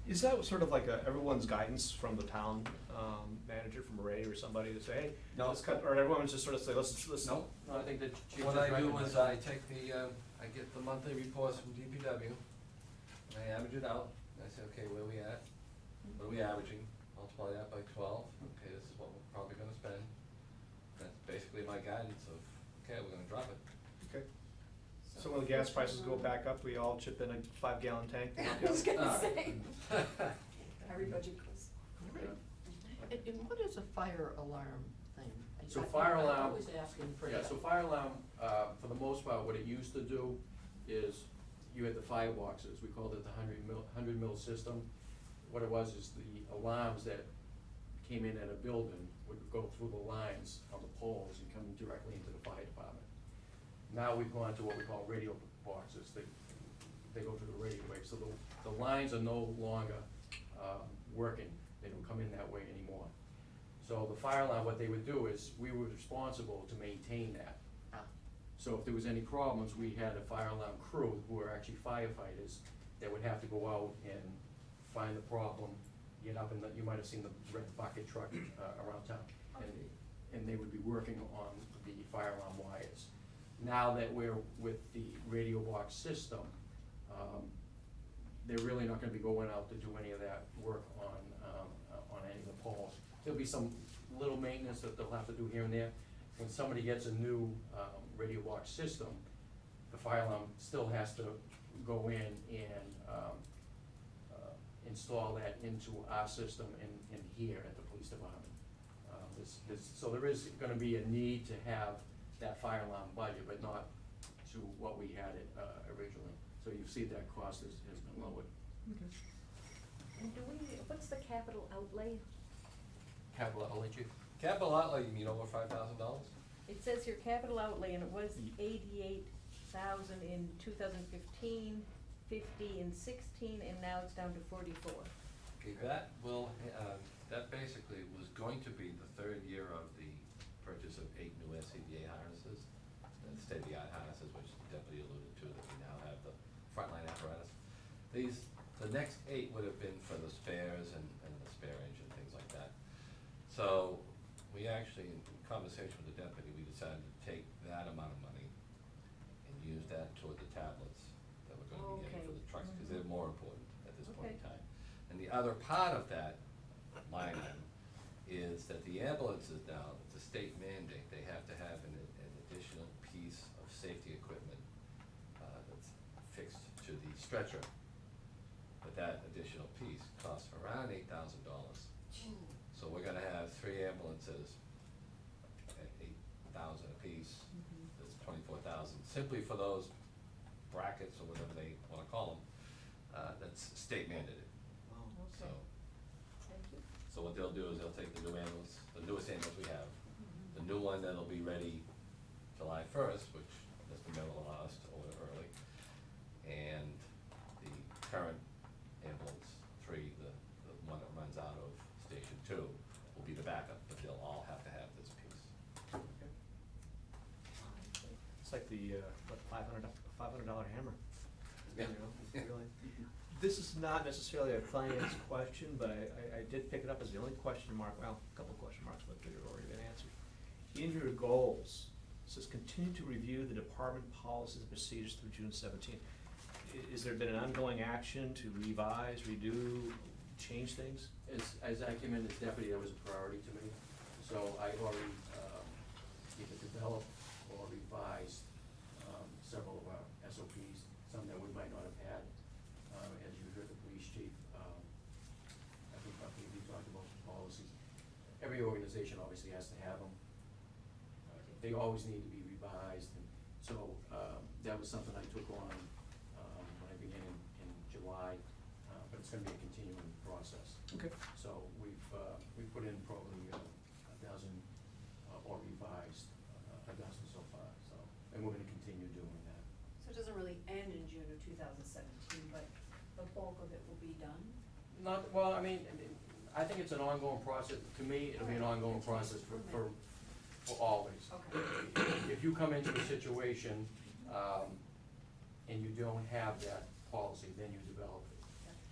S1: Is that sort of like everyone's guidance from the town manager, from Ray or somebody to say, hey,
S8: No.
S1: let's cut, or everyone's just sort of say, let's.
S8: No,
S9: No, I think that Chief
S8: what
S9: just
S8: I do
S9: recognized
S8: is
S9: it.
S8: I take I get the monthly reports from DPW, and I average it out, and I say, okay, where are we at? What are we averaging? Multiply that by 12, okay, this is what we're probably gonna spend. That's basically my guidance of, okay, we're gonna drop it.
S1: Okay. So when the gas prices go back up, we all chip in a 5-gallon tank?
S3: I was gonna
S8: Alright.
S3: say. Every budget goes.
S4: And what is a fire alarm thing?
S9: So fire alarm-
S4: I'm always asking for
S9: Yeah,
S4: that.
S9: so fire alarm, for the most part, what it used to do is you had the fireboxes, we called it the 100 mil system. What it was is the alarms that came in at a building would go through the lines on the poles and come directly into the fire department. Now we've gone to what we call radio boxes, they go through the radio wave, so the lines are no longer working, they don't come in that way anymore. So the fire alarm, what they would do is, we were responsible to maintain that.
S4: Ah.
S9: So if there was any problems, we had a fire alarm crew who were actually firefighters that would have to go out and find the problem, get up, and you might have seen the red bucket truck around town. And they would be working on the fire alarm wires. Now that we're with the radio box system, they're really not gonna be going out to do any of that work on any of the poles. There'll be some little maintenance that they'll have to do here and there. When somebody gets a new radio box system, the fire alarm still has to go in and install that into our system in here at the police department. So there is gonna be a need to have that fire alarm budget, but not to what we had it originally. So you see that cost has been lowered.
S7: And what's the capital outlay?
S9: Capital outlay, Chief?
S8: Capital outlay, you mean over $5,000?
S7: It says here capital outlay, and it was 88,000 in 2015, 50 in 16, and now it's down to 44.
S8: Okay, that basically was going to be the third year of the purchase of 8 new SCBA harnesses, the state-of-the-art harnesses, which the deputy alluded to, that we now have the frontline apparatus. The next 8 would have been for the spares and the spare engine, things like that. So we actually, in conversation with the deputy, we decided to take that amount of money and use that toward the tablets that we're going to be getting for the trucks, because they're more important at this point in
S7: Okay.
S8: time. And the other part of that line item is that the ambulances now, it's a state mandate, they have to have an additional piece of safety equipment that's fixed to the stretcher. But that additional piece costs around $8,000. So we're gonna have 3 ambulances at $8,000 apiece, that's 24,000, simply for those brackets or whatever they wanna call them, that's state mandated. So,
S7: Thank you.
S8: so what they'll do is they'll take the new ambulance, the newest ambulance we have, the new one that'll be ready July 1st, which Mr. Miller allowed us to order early, and the current ambulance 3, the one that runs out of Station 2, will be the backup, but they'll all have to have this piece.
S1: It's like the, $500 hammer.
S8: Yeah.
S1: You know, really. This is not necessarily a finance question, but I did pick it up as the only question mark, well, a couple of question marks, but they've already been answered. In your goals, it says continue to review the department policies and procedures through June 17th. Is there been an ongoing action to revise, redo, change things?
S9: As I came in as deputy, that was a priority to me. So I've already either developed or revised several of our obviously has to have them. They always need to be revised, and so, that was something I took on, when I began in July, but it's gonna be a continuing process.
S1: Okay.
S9: So we've put in probably a dozen, or revised a dozen so far, so, and we're gonna continue doing that.
S3: So it doesn't really end in June of 2017, but the bulk of it will be done?
S9: Not, well, I mean, I think it's an ongoing process. To me, it'll be an ongoing process for always.
S3: Okay.
S9: If you come into a situation, and you don't have that policy, then you develop it,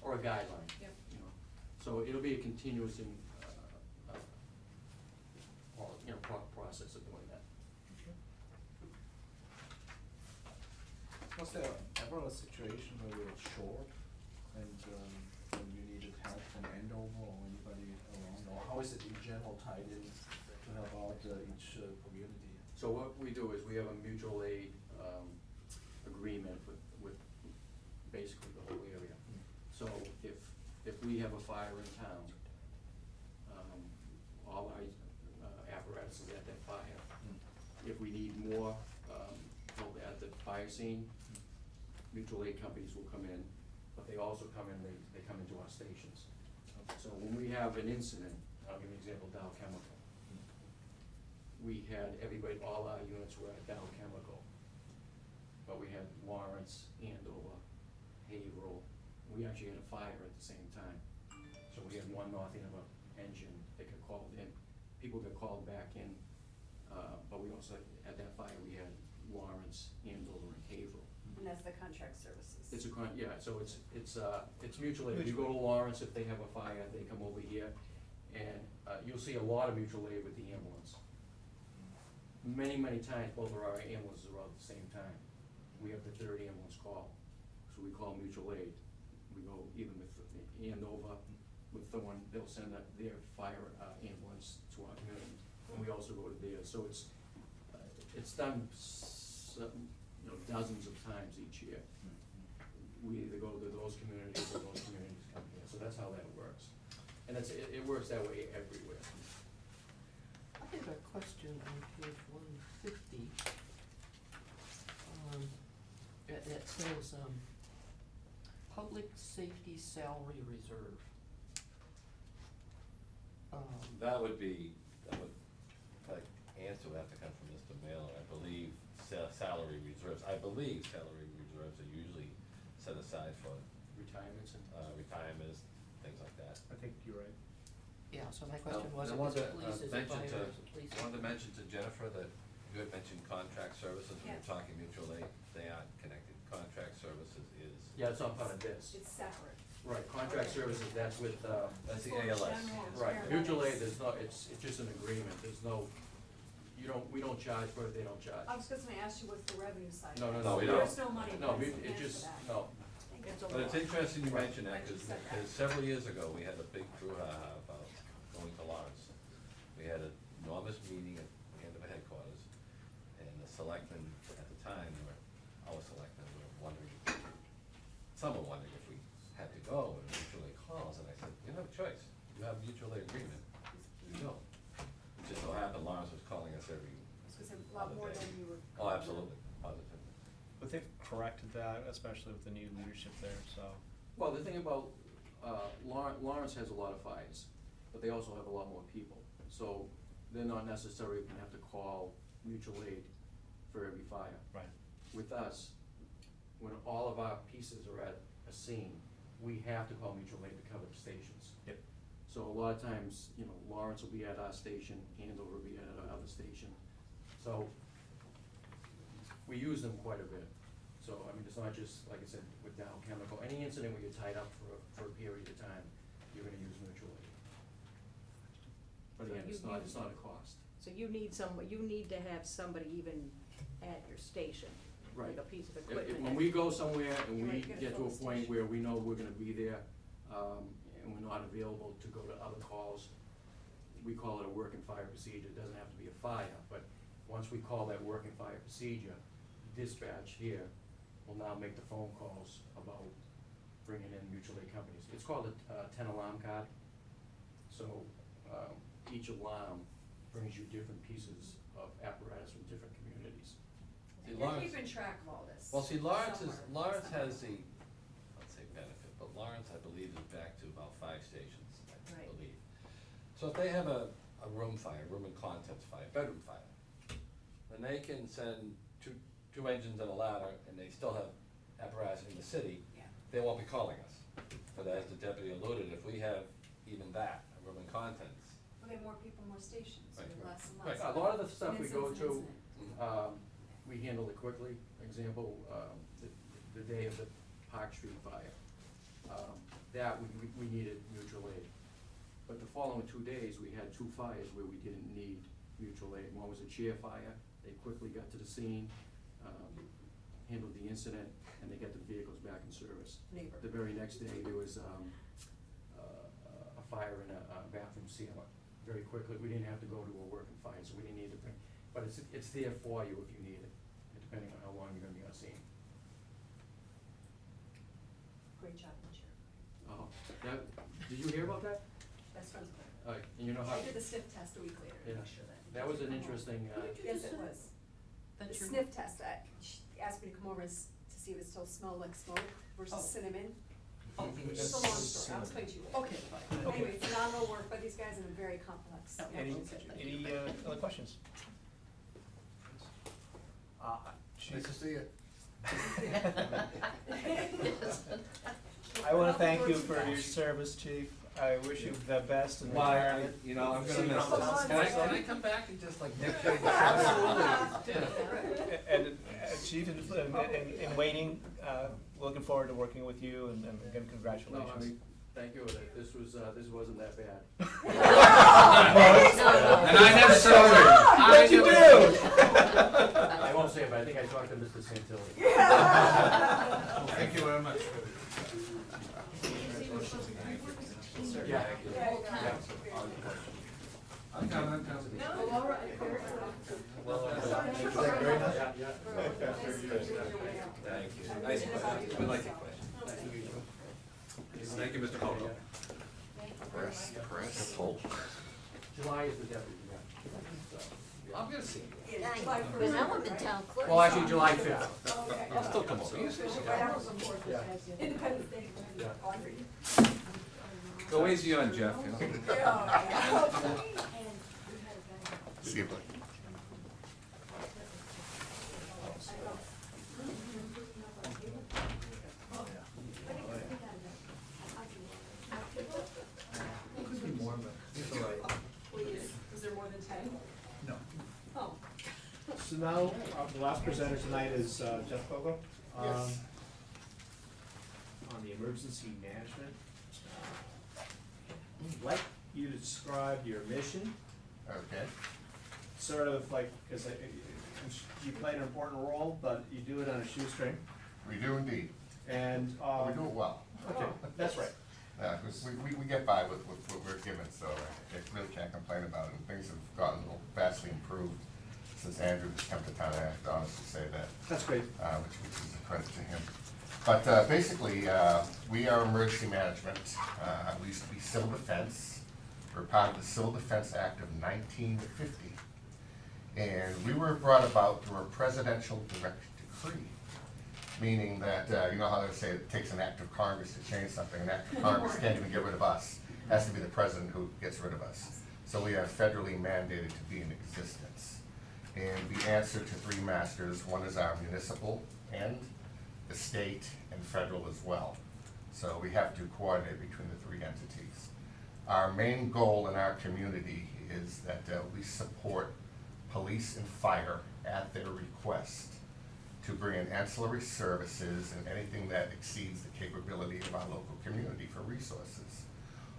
S9: or a guideline.
S3: Yep.
S9: You know, so it'll be a continuous process of doing that.
S5: Was there ever a situation where you were short and when you needed help from Andover or anybody around, or how is it in general tied in to help out each community?
S9: So what we do is we have a mutual aid agreement with basically the whole area. So if we have a fire in town, all our apparatus is at that fire. If we need more help at the fire scene, mutual aid companies will come in, but they also come in, they come into our stations. So when we have an incident, I'll give you an example, Dow Chemical. We had everybody, all our units were at Dow Chemical, but we had Lawrence, Andover, Haverhill. We actually had a fire at the same time. So we had one North Andover engine that got called in. People got called back in, but we also, at that fire, we had Lawrence, Andover, and Haverhill.
S3: And that's the contract services?
S9: It's yeah, so it's mutual aid. If you go to Lawrence, if they have a fire, they come over here, and you'll see a lot of mutual aid with the ambulance. Many, many times, both of our ambulances are out at the same time. We have the third ambulance call, so we call mutual aid. We go even with Andover, with Thorn, they'll send their fire ambulance to our community, and we also go to theirs. So it's done dozens of times each year. We either go to those communities or those communities come here, so that's how that works. And it works that way everywhere.
S4: I have a question on page 150. That says, public safety salary reserve.
S8: That would, like, answer would have to come from Mr. Mailer, I believe, salary reserves. I believe salary reserves are usually set aside for
S9: Retirements and
S8: retirements, things like that.
S1: I think you're right.
S4: Yeah, so my question was,
S8: I
S4: if
S8: wanted
S4: it's a police, is it fire,
S8: to
S4: is it police?
S8: I wanted to mention to Jennifer that you had mentioned contract services when
S3: Yes.
S8: you're talking mutual aid. They aren't connected. Contract services is.
S9: yeah, it's not part of this.
S3: It's separate.
S9: Right, contract
S3: Okay.
S9: services, that's with,
S8: That's the
S3: For
S8: ALS.
S3: general
S9: right, mutual aid,
S3: paramedics.
S9: there's no, it's just an agreement, there's no, we don't charge for it, they don't charge.
S3: I was just gonna ask you what's the revenue side?
S9: No, no,
S8: no, we
S3: There's
S8: don't.
S3: no money
S9: No,
S3: that's
S9: it
S3: against
S9: just,
S3: that.
S9: no,
S3: Thank you.
S8: But it's interesting you mention that,
S3: Right, you said that.
S8: because several years ago, we had a big brouhaha about going to Lawrence. We had an enormous meeting at Andover headquarters, and the selectmen at the time, our selectmen were wondering, some were wondering if we had to go, and mutual aid calls, and I said, you have a choice, you have a mutual aid agreement, you don't. It just so happened Lawrence was calling us every
S3: I was gonna say, a lot more
S8: other day.
S3: than you were.
S8: Oh, absolutely, positively.
S1: But they've corrected that, especially with the new leadership there, so.
S9: well, the thing about, Lawrence has a lot of fires, but they also have a lot more people. So they're not necessarily gonna have to call mutual aid for every fire.
S1: Right.
S9: With us, when all of our pieces are at a scene, we have to call mutual aid to cover the stations.
S1: Yep.
S9: So a lot of times, Lawrence will be at our station, Andover will be at our other station. So we use them quite a bit. So, I mean, it's not just, like I said, with Dow Chemical, any incident where you're tied up for a period of time, you're gonna use mutual aid. But
S7: So
S9: again, it's
S7: you-
S9: not a cost.
S7: So you need to have somebody even at your station,
S9: Right.
S7: like a piece of
S9: If-
S7: equipment.
S9: When we go somewhere and
S3: You're
S9: we
S3: right, you gotta
S9: get to
S3: fill
S9: a
S3: the
S9: point
S3: station.
S9: where we know we're gonna be there, and we're not available to go to other calls, we call it a working fire procedure. It doesn't have to be a fire, but once we call that working fire procedure, dispatch here will now make the phone calls about bringing in mutual aid companies. It's called a 10 alarm card. So each alarm brings you different pieces of apparatus from different communities.
S8: See,
S3: And you're
S8: Lawrence-
S3: keeping track of all this.
S8: Well, see, Lawrence
S3: somewhere.
S8: has the, let's say benefit, but Lawrence, I believe, is back to about 5 stations, I
S3: Right.
S8: believe. So if they have a room fire, room and contents fire, bedroom fire, then they can send two engines and a ladder, and they still have apparatus in the city,
S3: Yeah.
S8: they won't be calling us. But as the deputy alluded, if we have even that, a room and contents,
S3: Well, there are more people, more stations, or
S8: Right.
S3: less and
S8: Right.
S3: less.
S9: A lot of the stuff we
S3: Incident,
S9: go to,
S3: incident.
S9: we handle it quickly. Example, the day of the Park Street fire, that we needed mutual aid. But the following 2 days, we had 2 fires where we didn't need mutual aid. One was a chair fire, they quickly got to the scene, handled the incident, and they got the vehicles back in service.
S3: Neighbor.
S9: The very next day, there was a fire in a bathroom sealer. Very quickly, we didn't have to go to a working fire, so we didn't need to bring, but it's there for you if you need it, depending on how long you're gonna be on scene.
S3: Great job, Chair.
S9: Oh, that, did you hear about that?
S3: Best friends with her.
S9: And you know how?
S3: I did the sniff test a week later to
S9: Yeah,
S3: make sure that.
S9: that was an interesting,
S3: Yes, it was. The
S4: That's your-
S3: sniff test, she asked me to come over to see if it still smelled like smoke versus
S4: Oh.
S3: cinnamon.
S4: Oh,
S3: It's a long story, I'll explain to you later.
S4: Okay, fine.
S3: Anyway, phenomenal work by these guys in a very complex.
S4: Yeah.
S1: Any other questions?
S2: Nice to see you.
S1: I want to thank you for your service, Chief. I wish you the best in retirement.
S8: you know, I'm
S1: See
S8: gonna
S1: you
S8: miss
S1: around the house.
S8: this. Can I come back and just like nip check?
S1: Absolutely. And Chief, in waiting, looking forward to working with you, and again,
S9: no,
S1: congratulations.
S9: I mean, thank you, this wasn't that bad.
S8: And I never saw her.
S1: What'd you do?
S9: I won't say it, but I think I talked to Mr. Santilli.
S2: Thank you very much.
S9: Yeah.
S8: I'm coming.
S3: No, all right.
S1: Very nice.
S9: Yeah, yeah.
S8: Thank you. Nice question. We like your question. Thank you, Mr. Caldwell.
S9: July is the deputy, yeah. So, yeah.
S8: I'm gonna see you.
S6: But now I'm in town clerk.
S9: Well, actually, July 5th.
S8: I'll still come over. You say so.
S9: Yeah.
S3: Independence Day.
S9: Yeah.
S3: Audrey.
S8: Go easy on Jeff, you know.
S2: See you, buddy.
S1: Could be more, but it's all right.
S3: Please, is there more than 10?
S1: No.
S3: Oh.
S1: So now, the last presenter tonight is Jeff Bogo.
S2: Yes.
S1: On the emergency management. I'd like you to describe your mission,
S10: Okay.
S1: sort of like, because you play an important role, but you do it on a shoestring,
S10: We do indeed.
S1: and.
S10: We do it well.
S1: Okay, that's right.
S10: We get by with what we're given, so I really can't complain about it. And things have gotten vastly improved since Andrew has come to town. I have to honestly say that,
S1: That's great.
S10: which is a credit to him. But basically, we are emergency management. We used to be civil defense. We're part of the Civil Defense Act of 1950. And we were brought about through a presidential direct decree, meaning that, you know how they say it takes an act of Congress to change something. An act of Congress can't even get rid of us. It has to be the president who gets rid of us. So we are federally mandated to be in existence. And we answer to 3 masters. One is our municipal end, the state, and federal as well. So we have to coordinate between the 3 entities. Our main goal in our community is that we support police and fire at their request to bring in ancillary services and anything that exceeds the capability of our local community for resources.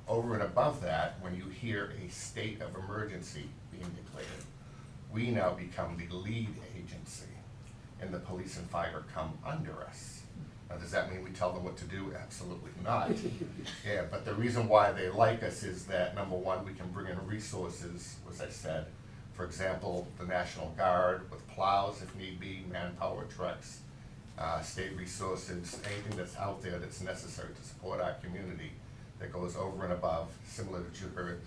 S10: Over and above that, when you hear a state of emergency being declared, we now become the lead agency, and the police and fire come under us. Now, does that mean we tell them what to do? Absolutely not. Yeah, but the reason why they like us is that, number one, we can bring in resources, as I said. For example, the National Guard with plows if need be, manpower trucks, state resources, anything that's out there that's necessary to support our community that goes over and above, similar to what you heard,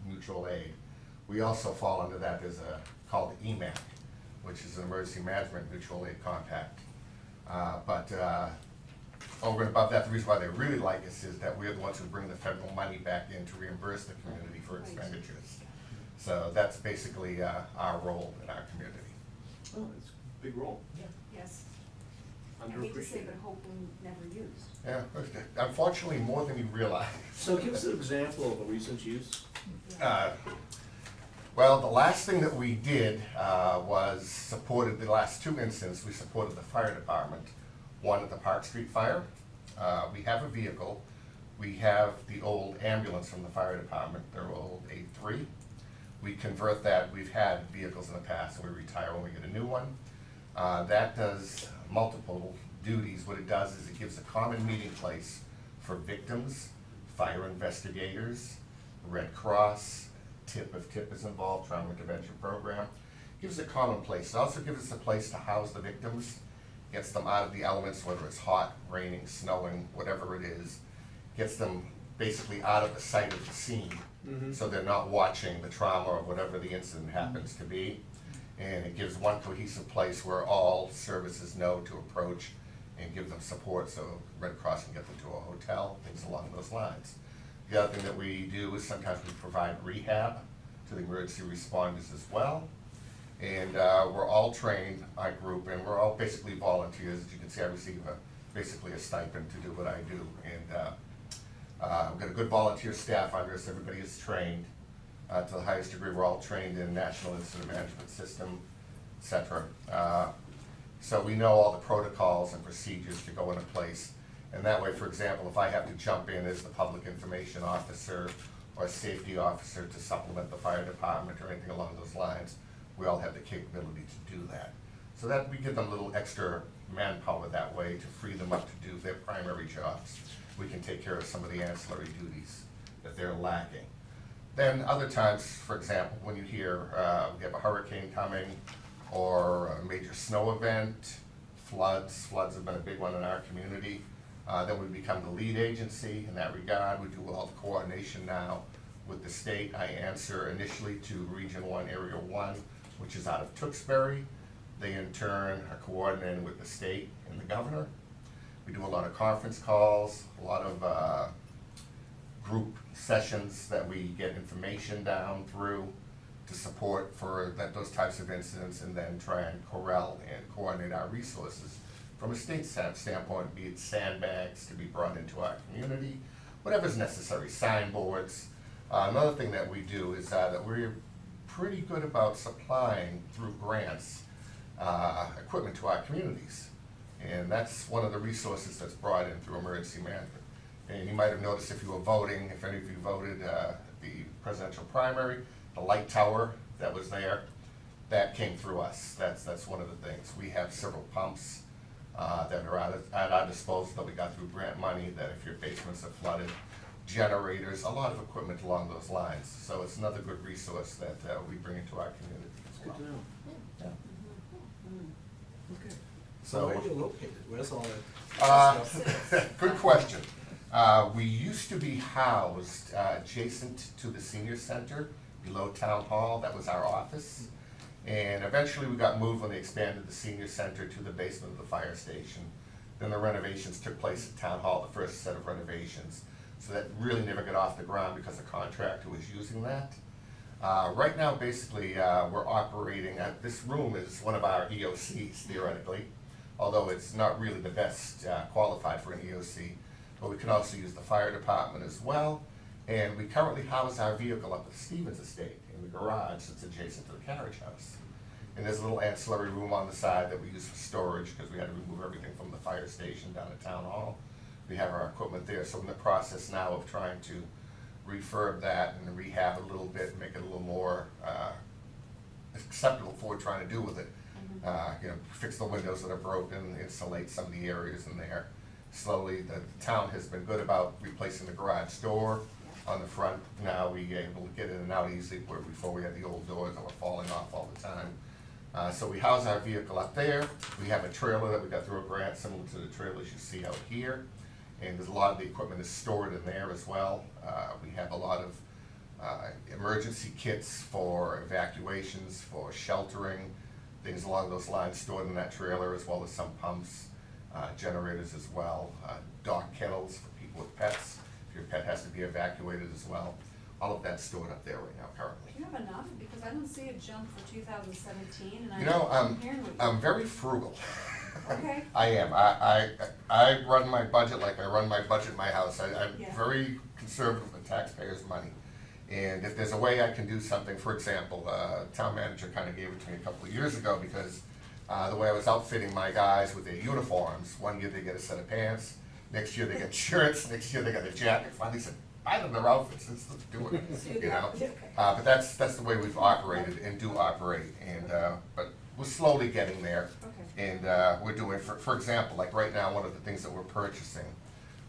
S10: mutual aid. We also fall under that, there's a, called EMAC, which is an Emergency Management Mutual Aid Compact. Over and above that, the reason why they really like us is that we're the ones who bring the federal money back in to reimburse the community for expenditures. So that's basically our role in our community.
S1: Oh, it's a big role.
S3: Yes. I hate to say,
S1: Underappreciated.
S3: but hopefully never used.
S10: Yeah, unfortunately, more than you realize.
S1: So give us an example of a recent use.
S10: Well, the last thing that we did was supported, the last two instances, we supported the fire department. One at the Park Street Fire. We have a vehicle. We have the old ambulance from the fire department, their old 8-3. We convert that, we've had vehicles in the past, and we retire when we get a new one. That does multiple duties. What it does is it gives a common meeting place for victims, fire investigators, Red Cross, TIP if TIP is involved, Trauma Intervention Program. Gives a common place. It also gives us a place to house the victims, gets them out of the elements, whether it's hot, raining, snowing, whatever it is, gets them basically out of the sight of the scene, so they're not watching the trauma or whatever the incident happens to be. And it gives one cohesive place where all services know to approach and give them support, so Red Cross can get them to a hotel, things along those lines. The other thing that we do is sometimes we provide rehab to the emergency responders as well. And we're all trained, our group, and we're all basically volunteers. As you can see, I receive basically a stipend to do what I do. And we've got a good volunteer staff under us. Everybody is trained to the highest degree. We're all trained in National Incident Management System, et cetera. So we know all the protocols and procedures to go into place. And that way, for example, if I have to jump in as the public information officer or safety officer to supplement the fire department or anything along those lines, we all have the capability to do that. So that we give them a little extra manpower that way to free them up to do their primary jobs. We can take care of some of the ancillary duties that they're lacking. Then other times, for example, when you hear we have a hurricane coming or a major snow event, floods have been a big one in our community. Then we become the lead agency in that regard. We do all the coordination now with the state. I answer initially to Region 1, Area 1, which is out of Tewksbury. They in turn are coordinating with the state and the governor. We do a lot of conference calls, a lot of group sessions that we get information down through to support for those types of incidents, and then try and corral and coordinate our resources from a state standpoint, be it sandbags to be brought into our community, whatever's necessary, signboards. Another thing that we do is that we're pretty good about supplying through grants equipment to our communities. And that's one of the resources that's brought in through emergency management. And you might have noticed if you were voting, if any of you voted the presidential primary, the light tower that was there, that came through us. That's one of the things. We have several pumps that are at our disposal that we got through grant money, that if your basements are flooded, generators, a lot of equipment along those lines. So it's another good resource that we bring into our community as well.
S1: Good to know.
S10: Yeah.
S1: Okay.
S5: So where are you located? Where's all that stuff?
S10: Good question. We used to be housed adjacent to the senior center below town hall. That was our office. And eventually we got moved when they expanded the senior center to the basement of the fire station. Then the renovations took place at town hall, the first set of renovations. So that really never got off the ground because the contractor was using that. Right now, basically, we're operating at, this room is one of our EOCs, theoretically, although it's not really the best qualified for an EOC. But we can also use the fire department as well. And we currently house our vehicle up at the Stevens Estate in the garage that's adjacent to the carriage house. And there's a little ancillary room on the side that we use for storage because we had to remove everything from the fire station down at town hall. We have our equipment there, so we're in the process now of trying to refurb that and rehab it a little bit, make it a little more acceptable for what we're trying to do with it. You know, fix the windows that are broken, insulate some of the areas in there. Slowly, the town has been good about replacing the garage door on the front. Now we are able to get in and out easily, where before we had the old doors that were falling off all the time. So we house our vehicle up there. We have a trailer that we got through a grant similar to the trailers you see out here. And there's a lot of the equipment is stored in there as well. We have a lot of emergency kits for evacuations, for sheltering, things along those lines stored in that trailer, as well as some pumps, generators as well, dog kennels for people with pets, if your pet has to be evacuated as well. All of that's stored up there right now currently.
S3: Do you have enough? Because I don't see a jump for 2017, and
S10: You know,
S3: I'm hearing what
S10: I'm very frugal.
S3: Okay.
S10: I am. I run my budget like I run my budget in my house. I'm
S3: Yeah.
S10: very conservative with taxpayers' money. And if there's a way I can do something, for example, town manager kind of gave it to me a couple of years ago because the way I was outfitting my guys with their uniforms, one year they get a set of pants, next year they get shirts, next year they got a jacket. Finally said, buy them their outfits, let's do it, you know? But that's the way we've operated and do operate, and, but we're slowly getting there.
S3: Okay.
S10: And we're doing, for example, like right now, one of the things that we're purchasing,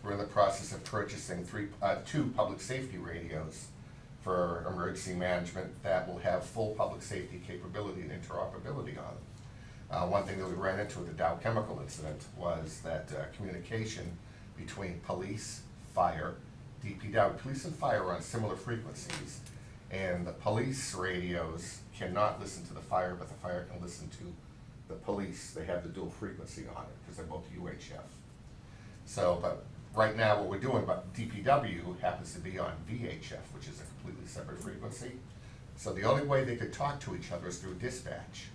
S10: we're in the process of purchasing two public safety radios for emergency management that will have full public safety capability and interoperability on them. One thing that we ran into with the Dow chemical incident was that communication between police, fire, DPW, police and fire are on similar frequencies, and the police radios cannot listen to the fire, but the fire can listen to the police. They have the dual frequency on it because they're both UHF. So, but right now what we're doing, but DPW happens to be on VHF, which is a completely separate frequency. So the only way they could talk to each other is through dispatch.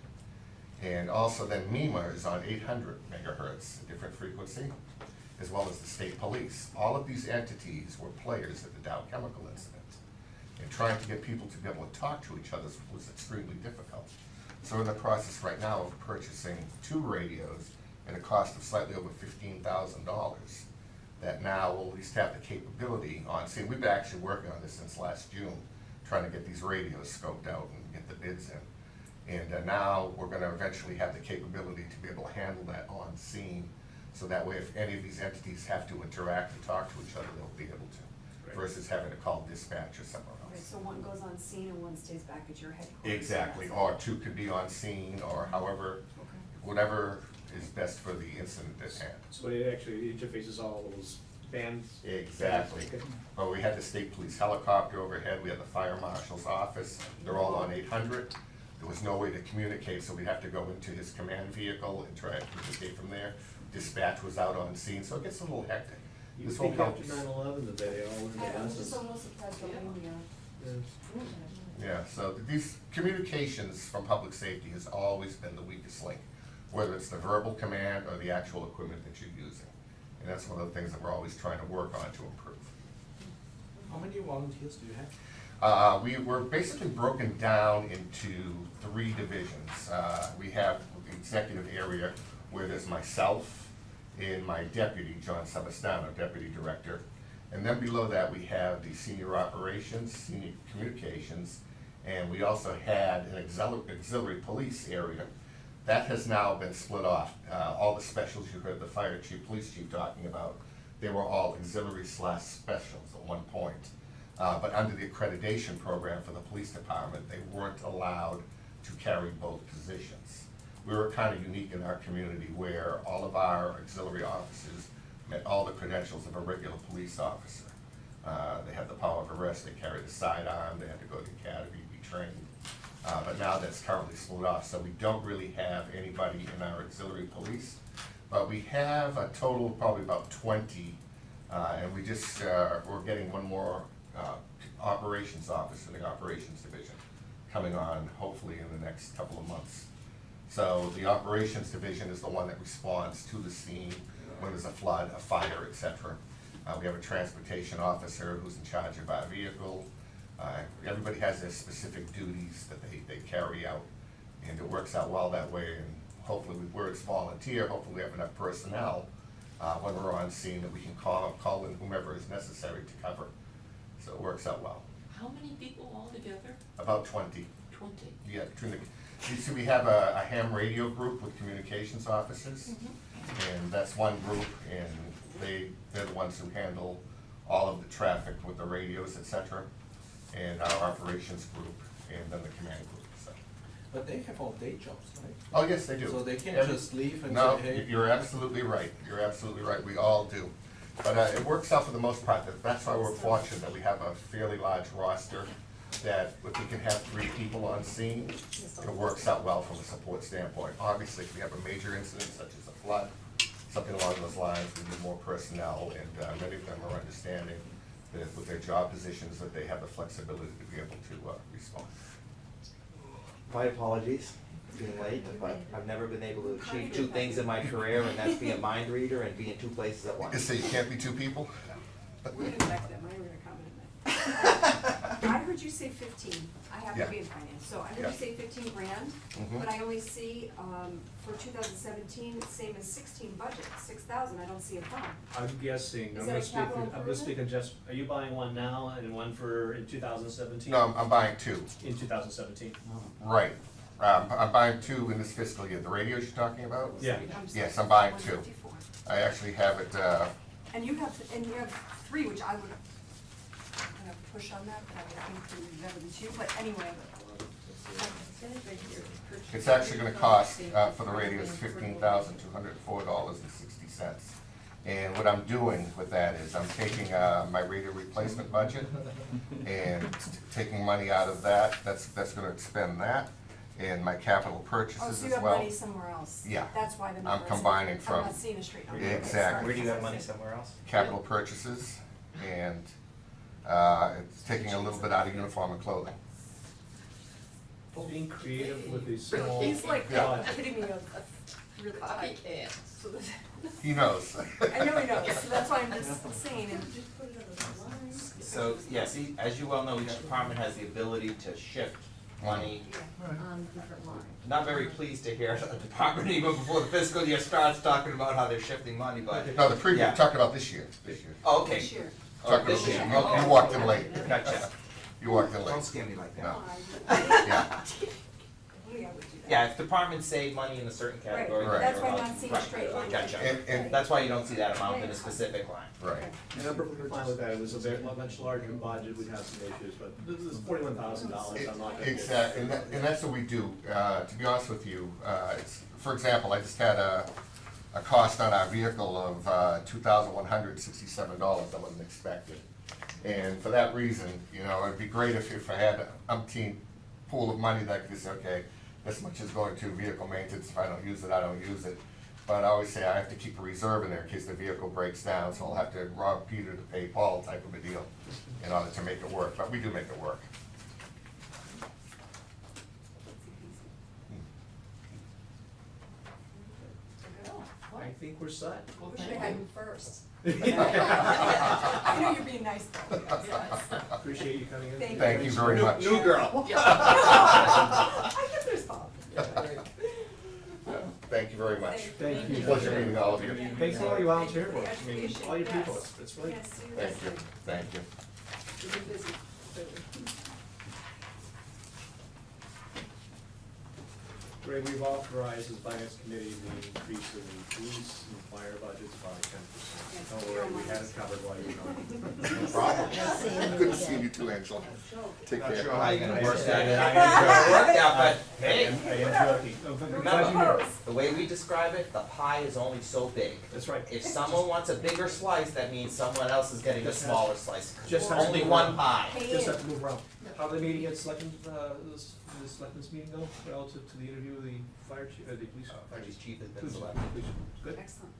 S10: And also then MEMA is on 800 megahertz, a different frequency, as well as the state police. All of these entities were players at the Dow chemical incident. And trying to get people to be able to talk to each other was extremely difficult. So we're in the process right now of purchasing two radios at a cost of slightly over $15,000 that now will at least have the capability on. See, we've been actually working on this since last June, trying to get these radios scoped out and get the bids in. And now we're going to eventually have the capability to be able to handle that on scene, so that way if any of these entities have to interact and talk to each other, they'll be able to, versus having to call dispatch or somewhere
S3: Okay,
S10: else.
S3: so one goes on scene and one stays back at your headquarters.
S10: Exactly, or two could be on scene, or however,
S3: Okay.
S10: whatever is best for the incident at hand.
S1: So it actually interfaces all those bands?
S10: Exactly.
S1: Okay.
S10: Well, we had the state police helicopter overhead, we had the fire marshal's office, they're all on 800. There was no way to communicate, so we'd have to go into his command vehicle and try to communicate from there. Dispatch was out on scene, so it gets a little hectic.
S11: You
S10: This will
S11: think
S10: help.
S11: after 9/11 that they all went into
S3: I was just
S11: business?
S3: a little surprised by
S10: Yeah, so these communications from public safety has always been the weakest link, whether it's the verbal command or the actual equipment that you're using. And that's one of the things that we're always trying to work on to improve.
S5: How many volunteers do you have?
S10: We were basically broken down into three divisions. We have the executive area where there's myself and my deputy, John Savastano, deputy director. And then below that, we have the senior operations, senior communications, and we also had an auxiliary police area. That has now been split off. All the specials you heard the fire chief, police chief talking about, they were all auxiliary / specials at one point. But under the accreditation program for the police department, they weren't allowed to carry both positions. We were kind of unique in our community where all of our auxiliary officers met all the credentials of a regular police officer. They had the power of arrest, they carried a sidearm, they had to go to the academy, be trained. But now that's currently split off, so we don't really have anybody in our auxiliary police. But we have a total of probably about 20, and we just, we're getting one more operations officer in the operations division coming on hopefully in the next couple of months. So the operations division is the one that responds to the scene when there's a flood, a fire, etc. We have a transportation officer who's in charge of our vehicle. Everybody has their specific duties that they carry out, and it works out well that way. And hopefully, where it's volunteer, hopefully we have enough personnel when we're on scene that we can call in whomever is necessary to cover. So it works out well.
S4: How many people altogether?
S10: About 20.
S4: 20.
S10: Yeah, between the, you see, we have a ham radio group with communications officers, and that's one group, and they're the ones who handle all of the traffic with the radios, etc. And our operations group, and then the command group. So.
S5: But they have all day jobs, right?
S10: Oh, yes, they do.
S5: So they can't
S10: Every-
S5: just leave and
S10: No,
S5: say, hey.
S10: you're absolutely right. You're absolutely right. We all do. But it works out for the most part. That's why we're fortunate that we have a fairly large roster, that if we can have 3 people on scene, it works out well from a support standpoint. Obviously, if we have a major incident such as a flood, something along those lines, we need more personnel, and many of them are understanding that with their job positions, that they have the flexibility to be able to respond.
S11: My apologies for being late, but I've never been able to achieve 2 things in my career, and that's be a mind reader and be in 2 places at
S10: You
S11: once.
S10: say you can't be 2 people?
S3: We're gonna back them, I were gonna comment on that. I heard you say 15, I happen
S10: Yeah.
S3: to be in finance, so I heard
S10: Yeah.
S3: you say 15 grand,
S10: Mhm.
S3: but I only see, for 2017, same as 16 budget, 6,000, I don't see a bump.
S1: I'm guessing,
S3: Is
S1: I'm
S3: that
S1: gonna
S3: a
S1: speak,
S3: capital
S1: I'm gonna
S3: improvement?
S1: speak in just, are you buying one now and one for, in 2017?
S10: No, I'm buying 2.
S1: In 2017.
S10: Right. I'm buying 2 in this fiscal year. The radios you're talking about?
S1: Yeah.
S10: Yes, I'm buying 2.
S3: 154.
S10: I actually have it,
S3: And you have 3, which I would, I'm gonna push on that, but I would think you better than 2, but anyway.
S10: it's actually gonna cost, for the radios, $15,204.60. And what I'm doing with that is I'm taking, my radio replacement budget and taking money out of that. That's gonna expend that, and my capital purchases
S3: Oh,
S10: as
S3: so you have
S10: well.
S3: money somewhere else?
S10: Yeah.
S3: That's why the
S10: I'm
S3: number is.
S10: combining
S3: I'm
S10: from-
S3: not seeing a straight number.
S10: Exactly.
S11: Where do you have money somewhere else?
S10: Capital purchases, and, it's taking a little bit out of uniform and clothing.
S1: Being creative with these small.
S3: He's like
S10: Yeah.
S3: hitting me a really high. So that-
S10: He knows.
S3: I know he knows, so that's why I'm just saying, and
S11: So, yeah, see, as you well know, each department has the ability to shift money. Not very pleased to hear a department even before the fiscal year starts talking about how they're shifting money, but.
S10: No, the previous,
S11: Yeah.
S10: I'm talking about this year.
S11: Oh, okay.
S3: this year.
S10: Talking
S11: this
S10: about this
S11: year,
S10: year.
S11: okay.
S10: You walked in late.
S11: Gotcha.
S10: You walked in
S11: Don't
S10: late.
S11: scare me like that.
S10: No.
S3: Yeah,
S10: Yeah.
S3: I would do that.
S11: Yeah, if departments save money in a certain category.
S3: Right,
S11: then
S3: that's
S11: you're
S3: why I'm
S11: allowed-
S3: not seeing a
S11: right,
S3: straight line.
S11: Gotcha.
S10: And-
S11: That's why you don't see that amount in a specific line.
S10: Right.
S1: And I'm perfectly fine with that, it was a very, much larger budget, we'd have some issues, but this is $41,000, I'm not gonna.
S10: Exactly, and that's what we do. To be honest with you, for example, I just had a cost on our vehicle of $2,167 that wasn't expected. And for that reason, it'd be great if I had an umpteen pool of money that I could say, okay, this much is going to vehicle maintenance, if I don't use it, I don't use it. But I always say I have to keep a reserve in there in case the vehicle breaks down, so I'll have to rob Peter to pay Paul type of a deal in order to make it work, but we do make it work.
S1: I think we're set.
S3: We should have had you first. I know you're being nice though.
S1: Appreciate you coming in.
S10: Thank you very much.
S1: New girl.
S3: I get this, Bob.
S10: Thank you very much.
S1: Thank you.
S10: Pleasure meeting all of you.
S1: Thanks for all you volunteer for, I mean, all your people, it's really.
S3: Yes,
S10: Thank you, thank you.
S3: You've been busy.
S1: Greg, we've authorized as finance committee the increase in the police and fire budgets by 10%. Don't worry, we had it covered while you were gone.
S10: No problem. Good to see you too, Angela. Take
S11: Not
S10: care.
S11: sure how you're gonna work
S1: I
S11: that
S1: am
S11: work out, but
S1: I
S11: hey,
S1: am joking. Oh, but glad you
S11: remember,
S1: know.
S11: the way we describe it, the pie is only so big.
S1: That's right.
S11: If someone wants a bigger slice, that means someone else is getting a smaller slice.
S1: Just has to
S11: Only
S1: move
S11: one
S1: around.
S11: pie.
S1: Just have to move around. How did the meeting at selectmen's, the selectmen's meeting go relative to the interview with the fire chief, the police? Fire
S11: Police chief has been
S1: Police-
S11: selected.
S1: police- Good.
S3: Excellent.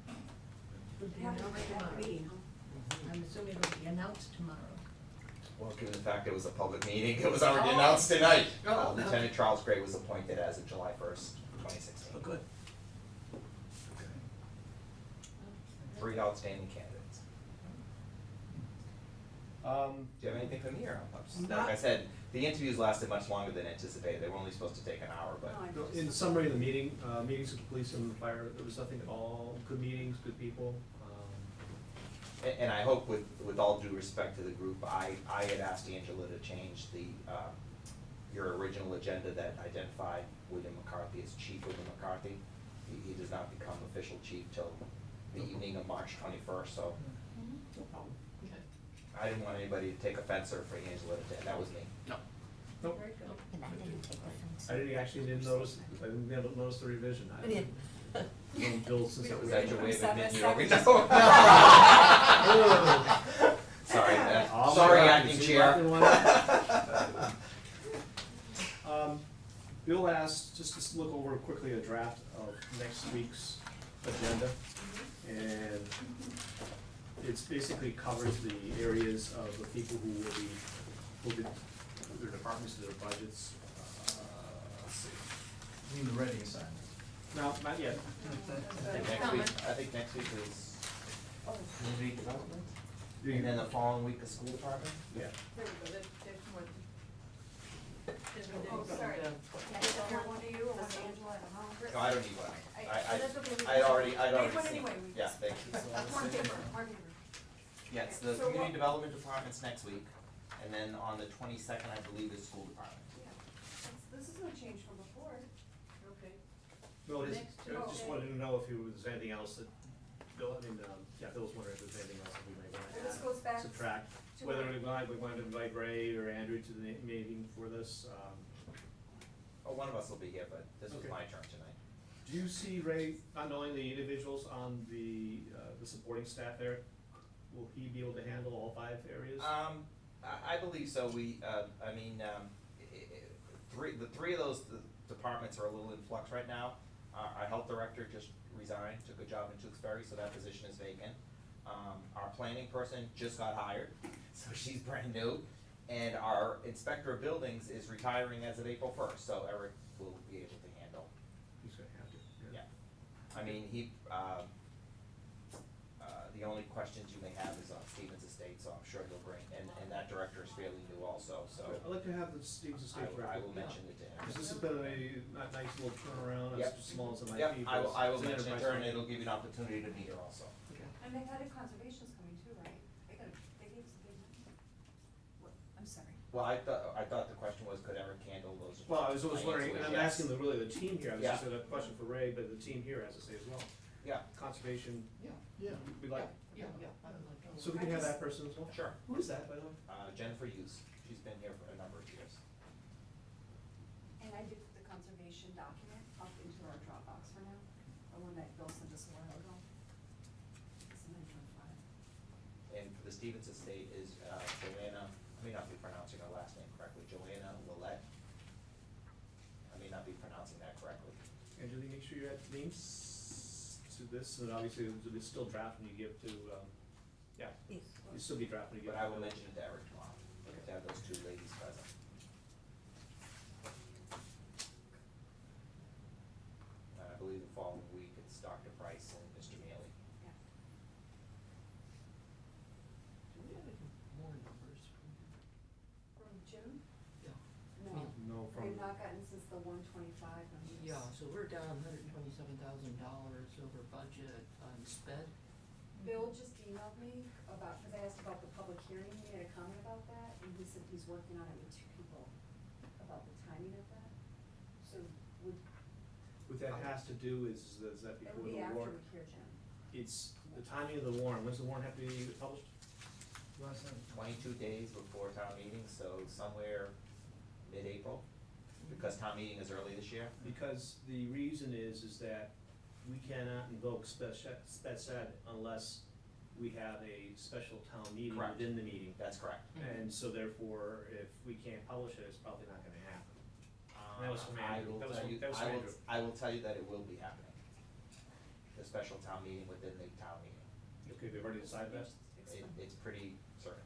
S3: Have a great meeting, huh?
S12: I'm assuming it'll be announced tomorrow.
S11: Well, given the fact it was a public meeting, it was already announced tonight.
S12: Oh,
S11: Lieutenant Charles Gray was appointed as of July 1st, 2016.
S1: Oh, good.
S11: 3 outstanding candidates. Do you have anything from here? Like I said, the interviews lasted much longer than anticipated. They were only supposed to take an hour, but.
S3: No, I
S1: In summary of the meeting, meetings with the police and the fire, there was nothing at all, good meetings, good people.
S11: And I hope with all due respect to the group, I had asked Angela to change your original agenda that identified William McCarthy as Chief William McCarthy. He does not become official chief till the evening of March 21st, so
S1: No problem.
S11: I didn't want anybody to take offense or for Angela to, that was me.
S1: Nope.
S6: And I didn't take offense.
S1: I didn't notice, I didn't notice the revision.
S3: I did.
S1: Bill, since that
S11: Was
S1: was.
S11: that your way of
S3: Seven
S11: admitting you over?
S3: seconds.
S11: Sorry,
S1: All
S11: sorry,
S1: right,
S11: acting
S1: you see
S11: chair.
S1: nothing wrong. Bill asked just to look over quickly a draft of next week's agenda. And it's basically covers the areas of the people who will be, their departments, their budgets. Let's see.
S2: You mean the writing assignment?
S1: No, not yet.
S11: I think next week is community development, and then the following week, the school department.
S1: Yeah.
S7: There we go, that's more.
S3: Oh, sorry. Is there one of you or one of Angela? I don't know.
S11: No, I don't need one.
S3: That's okay, we
S11: I already
S3: Made one
S11: seen.
S3: anyway, we
S11: Yeah,
S3: just-
S11: thank you.
S3: More paper, more paper.
S11: Yeah, it's the
S3: So what-
S11: community development department's next week, and then on the 22nd, I believe, is school department.
S3: This is no change from before.
S7: Okay.
S1: Bill, I
S7: Next
S1: just wanted to know if there was anything else that, Bill, Bill was wondering if there's anything else that we may want to
S3: Well, this goes back
S1: add, subtract.
S3: to
S1: Whether
S3: our-
S1: we wanted to invite Ray or Andrew to the meeting for this.
S11: Oh, one of us will be here, but this was
S1: Okay.
S11: my turn tonight.
S1: Do you see Ray, not knowing the individuals on the supporting staff there, will he be able to handle all 5 areas?
S11: I believe so. The three of those departments are a little in flux right now. Our health director just resigned, took a job in Tewksbury, so that position is vacant. Our planning person just got hired, so she's brand new. And our inspector of buildings is retiring as of April 1st, so Eric will be able to handle.
S1: He's gonna have to.
S11: Yeah. I mean, the only questions you may have is on Stevens Estate, so I'm sure he'll bring, and that director is fairly new also, so
S1: I'd like to have the Stevens Estate
S11: I
S1: director.
S11: will mention it to him.
S1: Because this has been a nice little turnaround,
S11: Yep.
S1: as small as it might
S11: Yep,
S1: be.
S11: I will
S1: but it's an
S11: mention it to
S1: enterprise
S11: her, and
S1: fund.
S11: it'll give you an opportunity to meet her also.
S3: And they've had conservations coming too, right? They gave us a big, what, I'm sorry.
S11: Well, I thought the question was, could Eric handle those?
S1: Well, I was
S11: My
S1: wondering,
S11: answer
S1: and
S11: is
S1: I'm
S11: yes.
S1: asking really the team here, I was
S11: Yeah.
S1: just a question for Ray, but the team here has to say as well.
S11: Yeah,
S1: Conservation,
S2: Yeah.
S1: we like,
S4: Yeah, I would like to.
S1: so we can have that person as well?
S11: sure.
S1: Who is that, by the way?
S11: Jennifer Hughes, she's been here for a number of years.
S3: And I did put the conservation document up into our Dropbox for now, the one that Bill sent us a while ago. It's in my junk file.
S11: And for the Stevens Estate is Joanna, I may not be pronouncing her last name correctly, Joanna Willette. I may not be pronouncing that correctly.
S1: Angela, make sure you add names to this, and obviously it's still draft when you give to, yeah,
S7: Yes.
S1: you still be draft when you give.
S11: But I
S1: to
S11: will
S1: Bill.
S11: mention it to Eric tomorrow, to have those 2 ladies present. And I believe the following week it's Dr. Price and Mr. Mealy.
S3: Yeah.
S4: Do we have any more numbers
S3: From June?
S4: Yeah.
S3: No.
S1: No,
S3: We've
S1: from,
S3: not gotten since the 125 numbers.
S4: Yeah, so we're down $127,000 over budget on sped.
S3: Bill just emailed me about, because I asked about the public hearing, he made a comment about that, and he said he's working on it with 2 people about the timing of that. So would,
S1: what that has to do is that
S3: that
S1: before
S3: would be
S1: the
S3: after
S1: warrant,
S3: we hear Jim.
S1: it's the timing of the warrant, when's the warrant have to be published?
S11: 22 days before town meeting, so somewhere mid-April, because town meeting is early this year.
S1: Because the reason is that we cannot invoke sped unless we have a special town meeting
S11: Correct.
S1: within the meeting.
S11: That's correct.
S1: And so therefore, if we can't publish it, it's probably not gonna happen. That was from
S11: I
S1: Andrew.
S11: will
S1: That was
S11: tell
S1: from-
S11: you,
S1: that was from Andrew.
S11: I will tell you that it will be happening. The special town meeting within the town meeting.
S1: Okay, they've already decided that?
S11: It's pretty certain.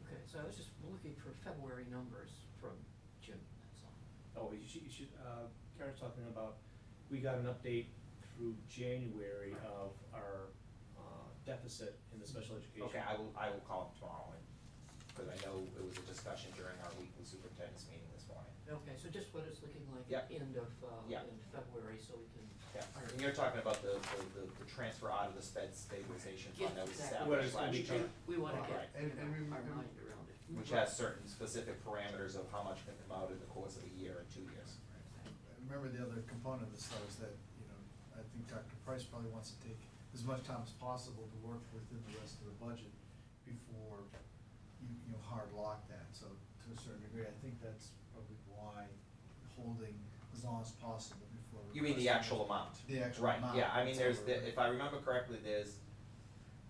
S4: Okay, so I was just looking for February numbers from Jim, that's all.
S1: Oh, you should, Karen's talking about, we got an update through January of our deficit in the special education.
S11: Okay, I will call him tomorrow, because I know it was a discussion during our weekly superintendent's meeting this morning.
S4: Okay, so just what it's looking like
S11: Yep.
S4: at end of,
S11: Yeah.
S4: in February, so we can.
S11: Yeah, and you're talking about the transfer out of the sped stabilization fund that was
S4: Exactly.
S1: What
S11: established
S1: it's gonna
S11: last
S1: be
S11: year.
S1: covered.
S4: We wanna
S11: Right.
S4: get our mind around it.
S11: Which has certain specific parameters of how much can come out in the course of a year and 2 years.
S13: Remember, the other component of this though is that, I think Dr. Price probably wants to take as much time as possible to work within the rest of the budget before you hard lock that. So to a certain degree, I think that's probably why holding as long as possible before
S11: You mean the actual amount?
S13: The actual
S11: Right,
S13: amount.
S11: yeah, I mean,
S13: That's
S11: there's,
S13: what we're-
S11: if I remember correctly, there's,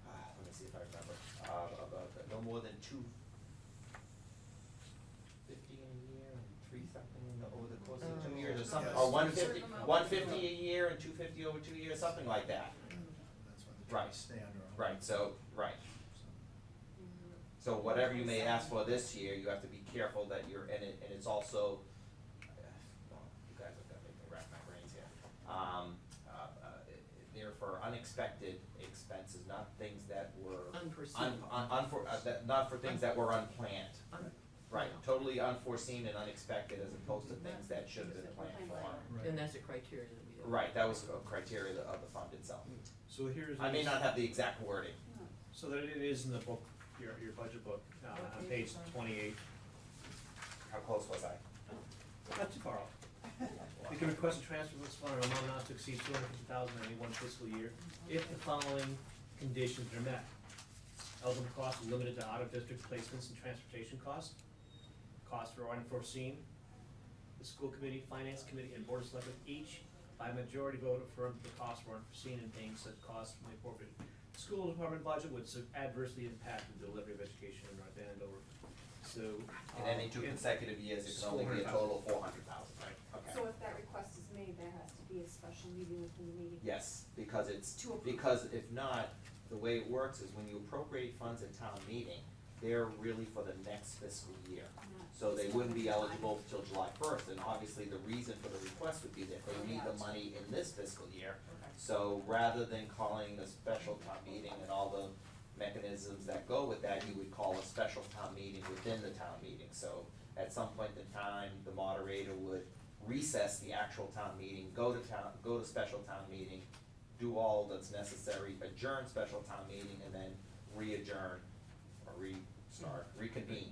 S11: let me see if I remember, about, no more than 250 a year and 3 something over the course of 2 years or something,
S13: Yes.
S11: or 150,
S13: Certain amount.
S11: 150 a year and 250 over 2 years, something like that.
S13: That's why the
S11: Right.
S13: twenty standard.
S11: Right, so, right. So whatever you may ask for this year, you have to be careful that you're, and it's also, well, you guys are gonna make me wrap my brains here. They're for unexpected expenses, not things that were.
S4: Unforeseen.
S11: Not for things that were unplanned.
S4: Un-
S11: Right,
S4: yeah.
S11: totally unforeseen and unexpected as opposed to things that should have been planned for.
S13: Right.
S4: And that's a criteria that we have.
S11: Right, that was a criteria of the fund itself.
S1: So here's.
S11: I may not have the exact wording.
S1: So that it is in the book, your budget book, on page 28.
S11: How close was I?
S1: Not too far off. You can request a transfer from this fund or amount not to exceed $250,000 in any one fiscal year if the following conditions are met. Eligible costs are limited to out-of-district placements and transportation costs. Costs are unforeseen. The school committee, finance committee, and board of selectmen each by majority vote affirmed the costs were unforeseen and paying such costs from the appropriate school department budget would adversely impact the delivery of education in North Andover. So.
S11: In any 2 consecutive years, it can only be a total of 400,000, right? Okay.
S3: So if that request is made, there has to be a special meeting within the meeting.
S11: Yes, because it's,
S3: To approve.
S11: because if not, the way it works is when you appropriate funds at town meeting, they're really for the next fiscal year. So they wouldn't be eligible till July 1st, and obviously the reason for the request would be that they need the money in this fiscal year. So rather than calling a special town meeting and all the mechanisms that go with that, you would call a special town meeting within the town meeting. So at some point in time, the moderator would recess the actual town meeting, go to special town meeting, do all that's necessary, adjourn special town meeting, and then re-adjourn or reconvene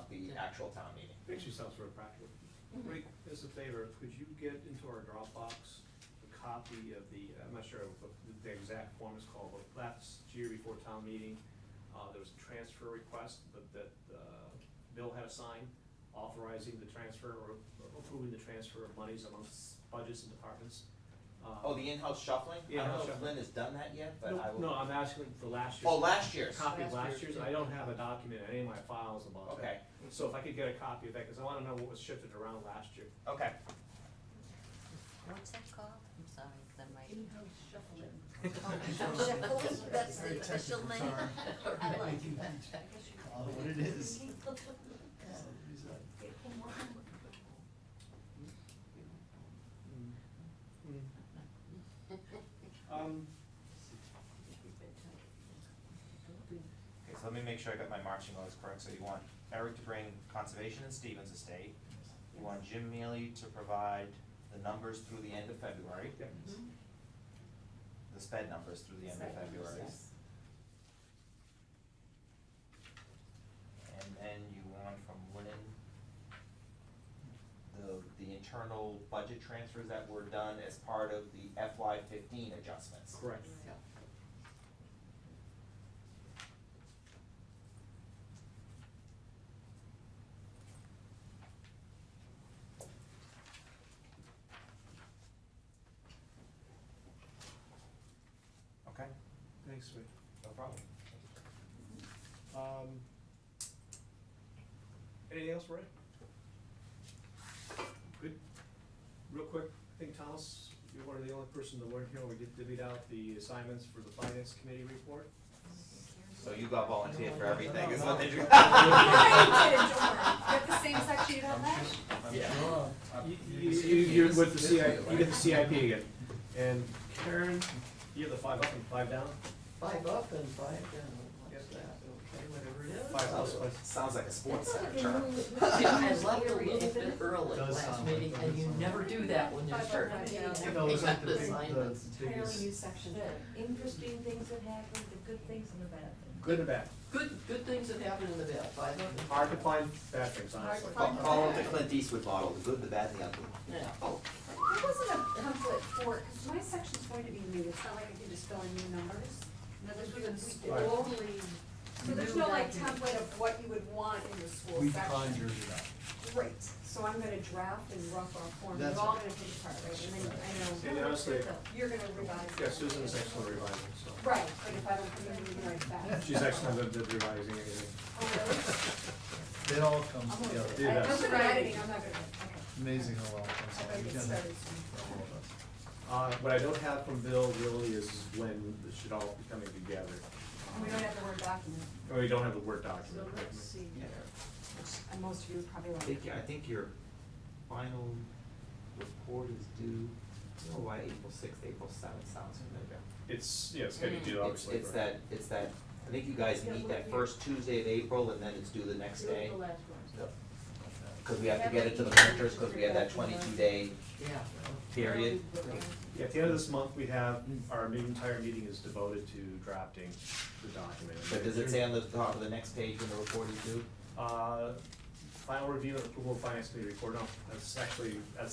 S11: the actual town meeting.
S1: Actually sounds very practical. Rick, as a favor, could you get into our Dropbox a copy of the, I'm not sure what the exact form is called, but last year before town meeting, there was a transfer request that Bill had to sign authorizing the transfer or approving the transfer of monies amongst budgets and departments.
S11: Oh, the in-house shuffling? I don't
S1: In-house
S11: know if
S1: shuffling.
S11: Lynn has done that yet, but I will.
S1: No, I'm asking for last year's.
S11: Oh, last year's.
S1: Copy of
S4: Last
S1: last
S4: year's,
S1: year's, I don't have a document in any of my files about that.
S11: Okay.
S1: So if I could get a copy of that, because I want to know what was shifted around last year.
S11: Okay.
S6: What's that called? I'm sorry, that might.
S12: In-house shuffling.
S6: Shuffle, that's
S13: Very
S6: the official
S13: technical
S6: name.
S13: term.
S6: I like that.
S13: Call it what it is.
S14: Okay, so let me make sure I got my marching orders correct. So you want Eric to bring Conservation and Stevens Estate. You want Jim Mealy to provide the numbers through the end of February.
S1: Yep.
S14: The sped numbers through the end of February. And then you want from Lynn the internal budget transfers that were done as part of the FY15 adjustments.
S1: Correct.
S4: Yeah.
S14: Okay,
S1: Thanks, Rick.
S14: no problem.
S1: Anything else, Ray? Good. Real quick, I think Thomas, you're one of the only person that weren't here when we divvied out the assignments for the finance committee report.
S11: So you got volunteered for everything, is what they do.
S3: You have the same section you had last?
S11: Yeah.
S1: You're with the CIP, you get the CIP again. And Karen, you have the 5 up and 5 down?
S4: 5 up and 5 down, what's that, okay, whatever it is.
S1: 5 up.
S11: Sounds like a sports center term.
S4: I left a little bit early
S13: Does
S4: last
S13: sound like
S4: meeting,
S13: that.
S4: and you never do that when you start.
S13: You know, it's like the big,
S4: Assignments.
S13: the
S12: Entirely new
S13: biggest.
S12: section, interesting things that happen, the good things and the bad things.
S1: Good and bad.
S4: Good things that happen in the bad, 5 up and
S1: Hard to find bad things, honestly.
S11: Call it the Clint Eastwood model, the good, the bad, and the ugly.
S4: yeah.
S3: There wasn't a template for, because my section's going to be new, it's not like I can just fill in new numbers.
S12: No, this was a
S1: Right.
S12: totally.
S3: So there's no like template of what you would want in the school
S13: We
S3: section.
S13: conjured it up.
S3: Great, So I'm gonna draft and rough our form, you're
S13: That's
S3: all
S13: right.
S3: gonna take it apart, right, and then I know.
S1: And honestly,
S3: You're gonna revise.
S1: yeah,
S3: it.
S1: Susan is excellent at revising, so.
S3: Right, but if I don't come in, you write fast.
S1: She's excellent at revising anything.
S3: Oh, really?
S13: It all comes
S3: I'm
S13: together.
S1: Yeah,
S3: I'm
S1: that's-
S3: good at editing, I'm not good at it, okay.
S13: Amazing how well it comes
S3: I
S13: together.
S3: better
S13: You
S3: get
S13: can-
S3: started soon.
S13: for all of us.
S1: What I don't have from Bill really is when it should all be coming together.
S3: And we don't have the word document,
S1: Or we don't have the Word
S7: So
S1: document.
S7: let's see here.
S3: which, and most of you probably
S11: I
S3: like.
S11: think, I think your final report is due, I don't know why April sixth, April seventh sounds familiar.
S1: It's, yeah, it's gonna be due obviously.
S11: It's that, I think you guys meet that first Tuesday of April and then it's due the next day.
S7: The last one.
S11: Cause we have to get it to the printers, cause we have that 22-day
S4: Yeah.
S11: period.
S1: Yeah, at the end of this month, we have, our entire meeting is devoted to drafting the document.
S11: But does it say on the top of the next page when the report is due?
S1: Final review and approval of finance committee report, no, that's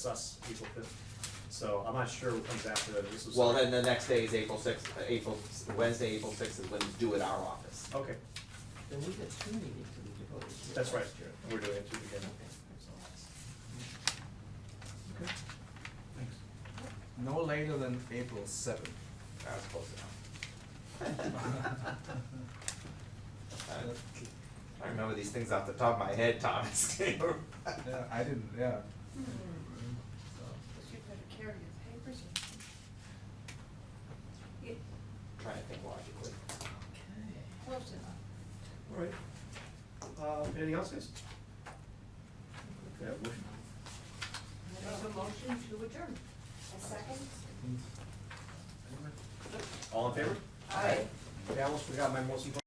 S1: us, April fifth. So I'm not sure what comes after that, this is.
S11: Well, then the next day is April sixth, Wednesday, April sixth is when it's due at our office.
S1: Okay,
S4: Then we got 2 meetings to be devoted to.
S1: that's right, we're doing it too again.
S5: Okay. No later than April seventh.
S11: That was close enough. I remember these things off the top of my head, Thomas.
S5: Yeah, I didn't, yeah.
S7: You better carry your papers or
S11: Trying to think logically.
S7: close enough.
S1: All right. Anything else, guys? Okay, have a motion.
S7: Make a motion to adjourn.
S3: A second?
S1: All in favor?
S7: Aye.
S1: Okay, I almost forgot my most important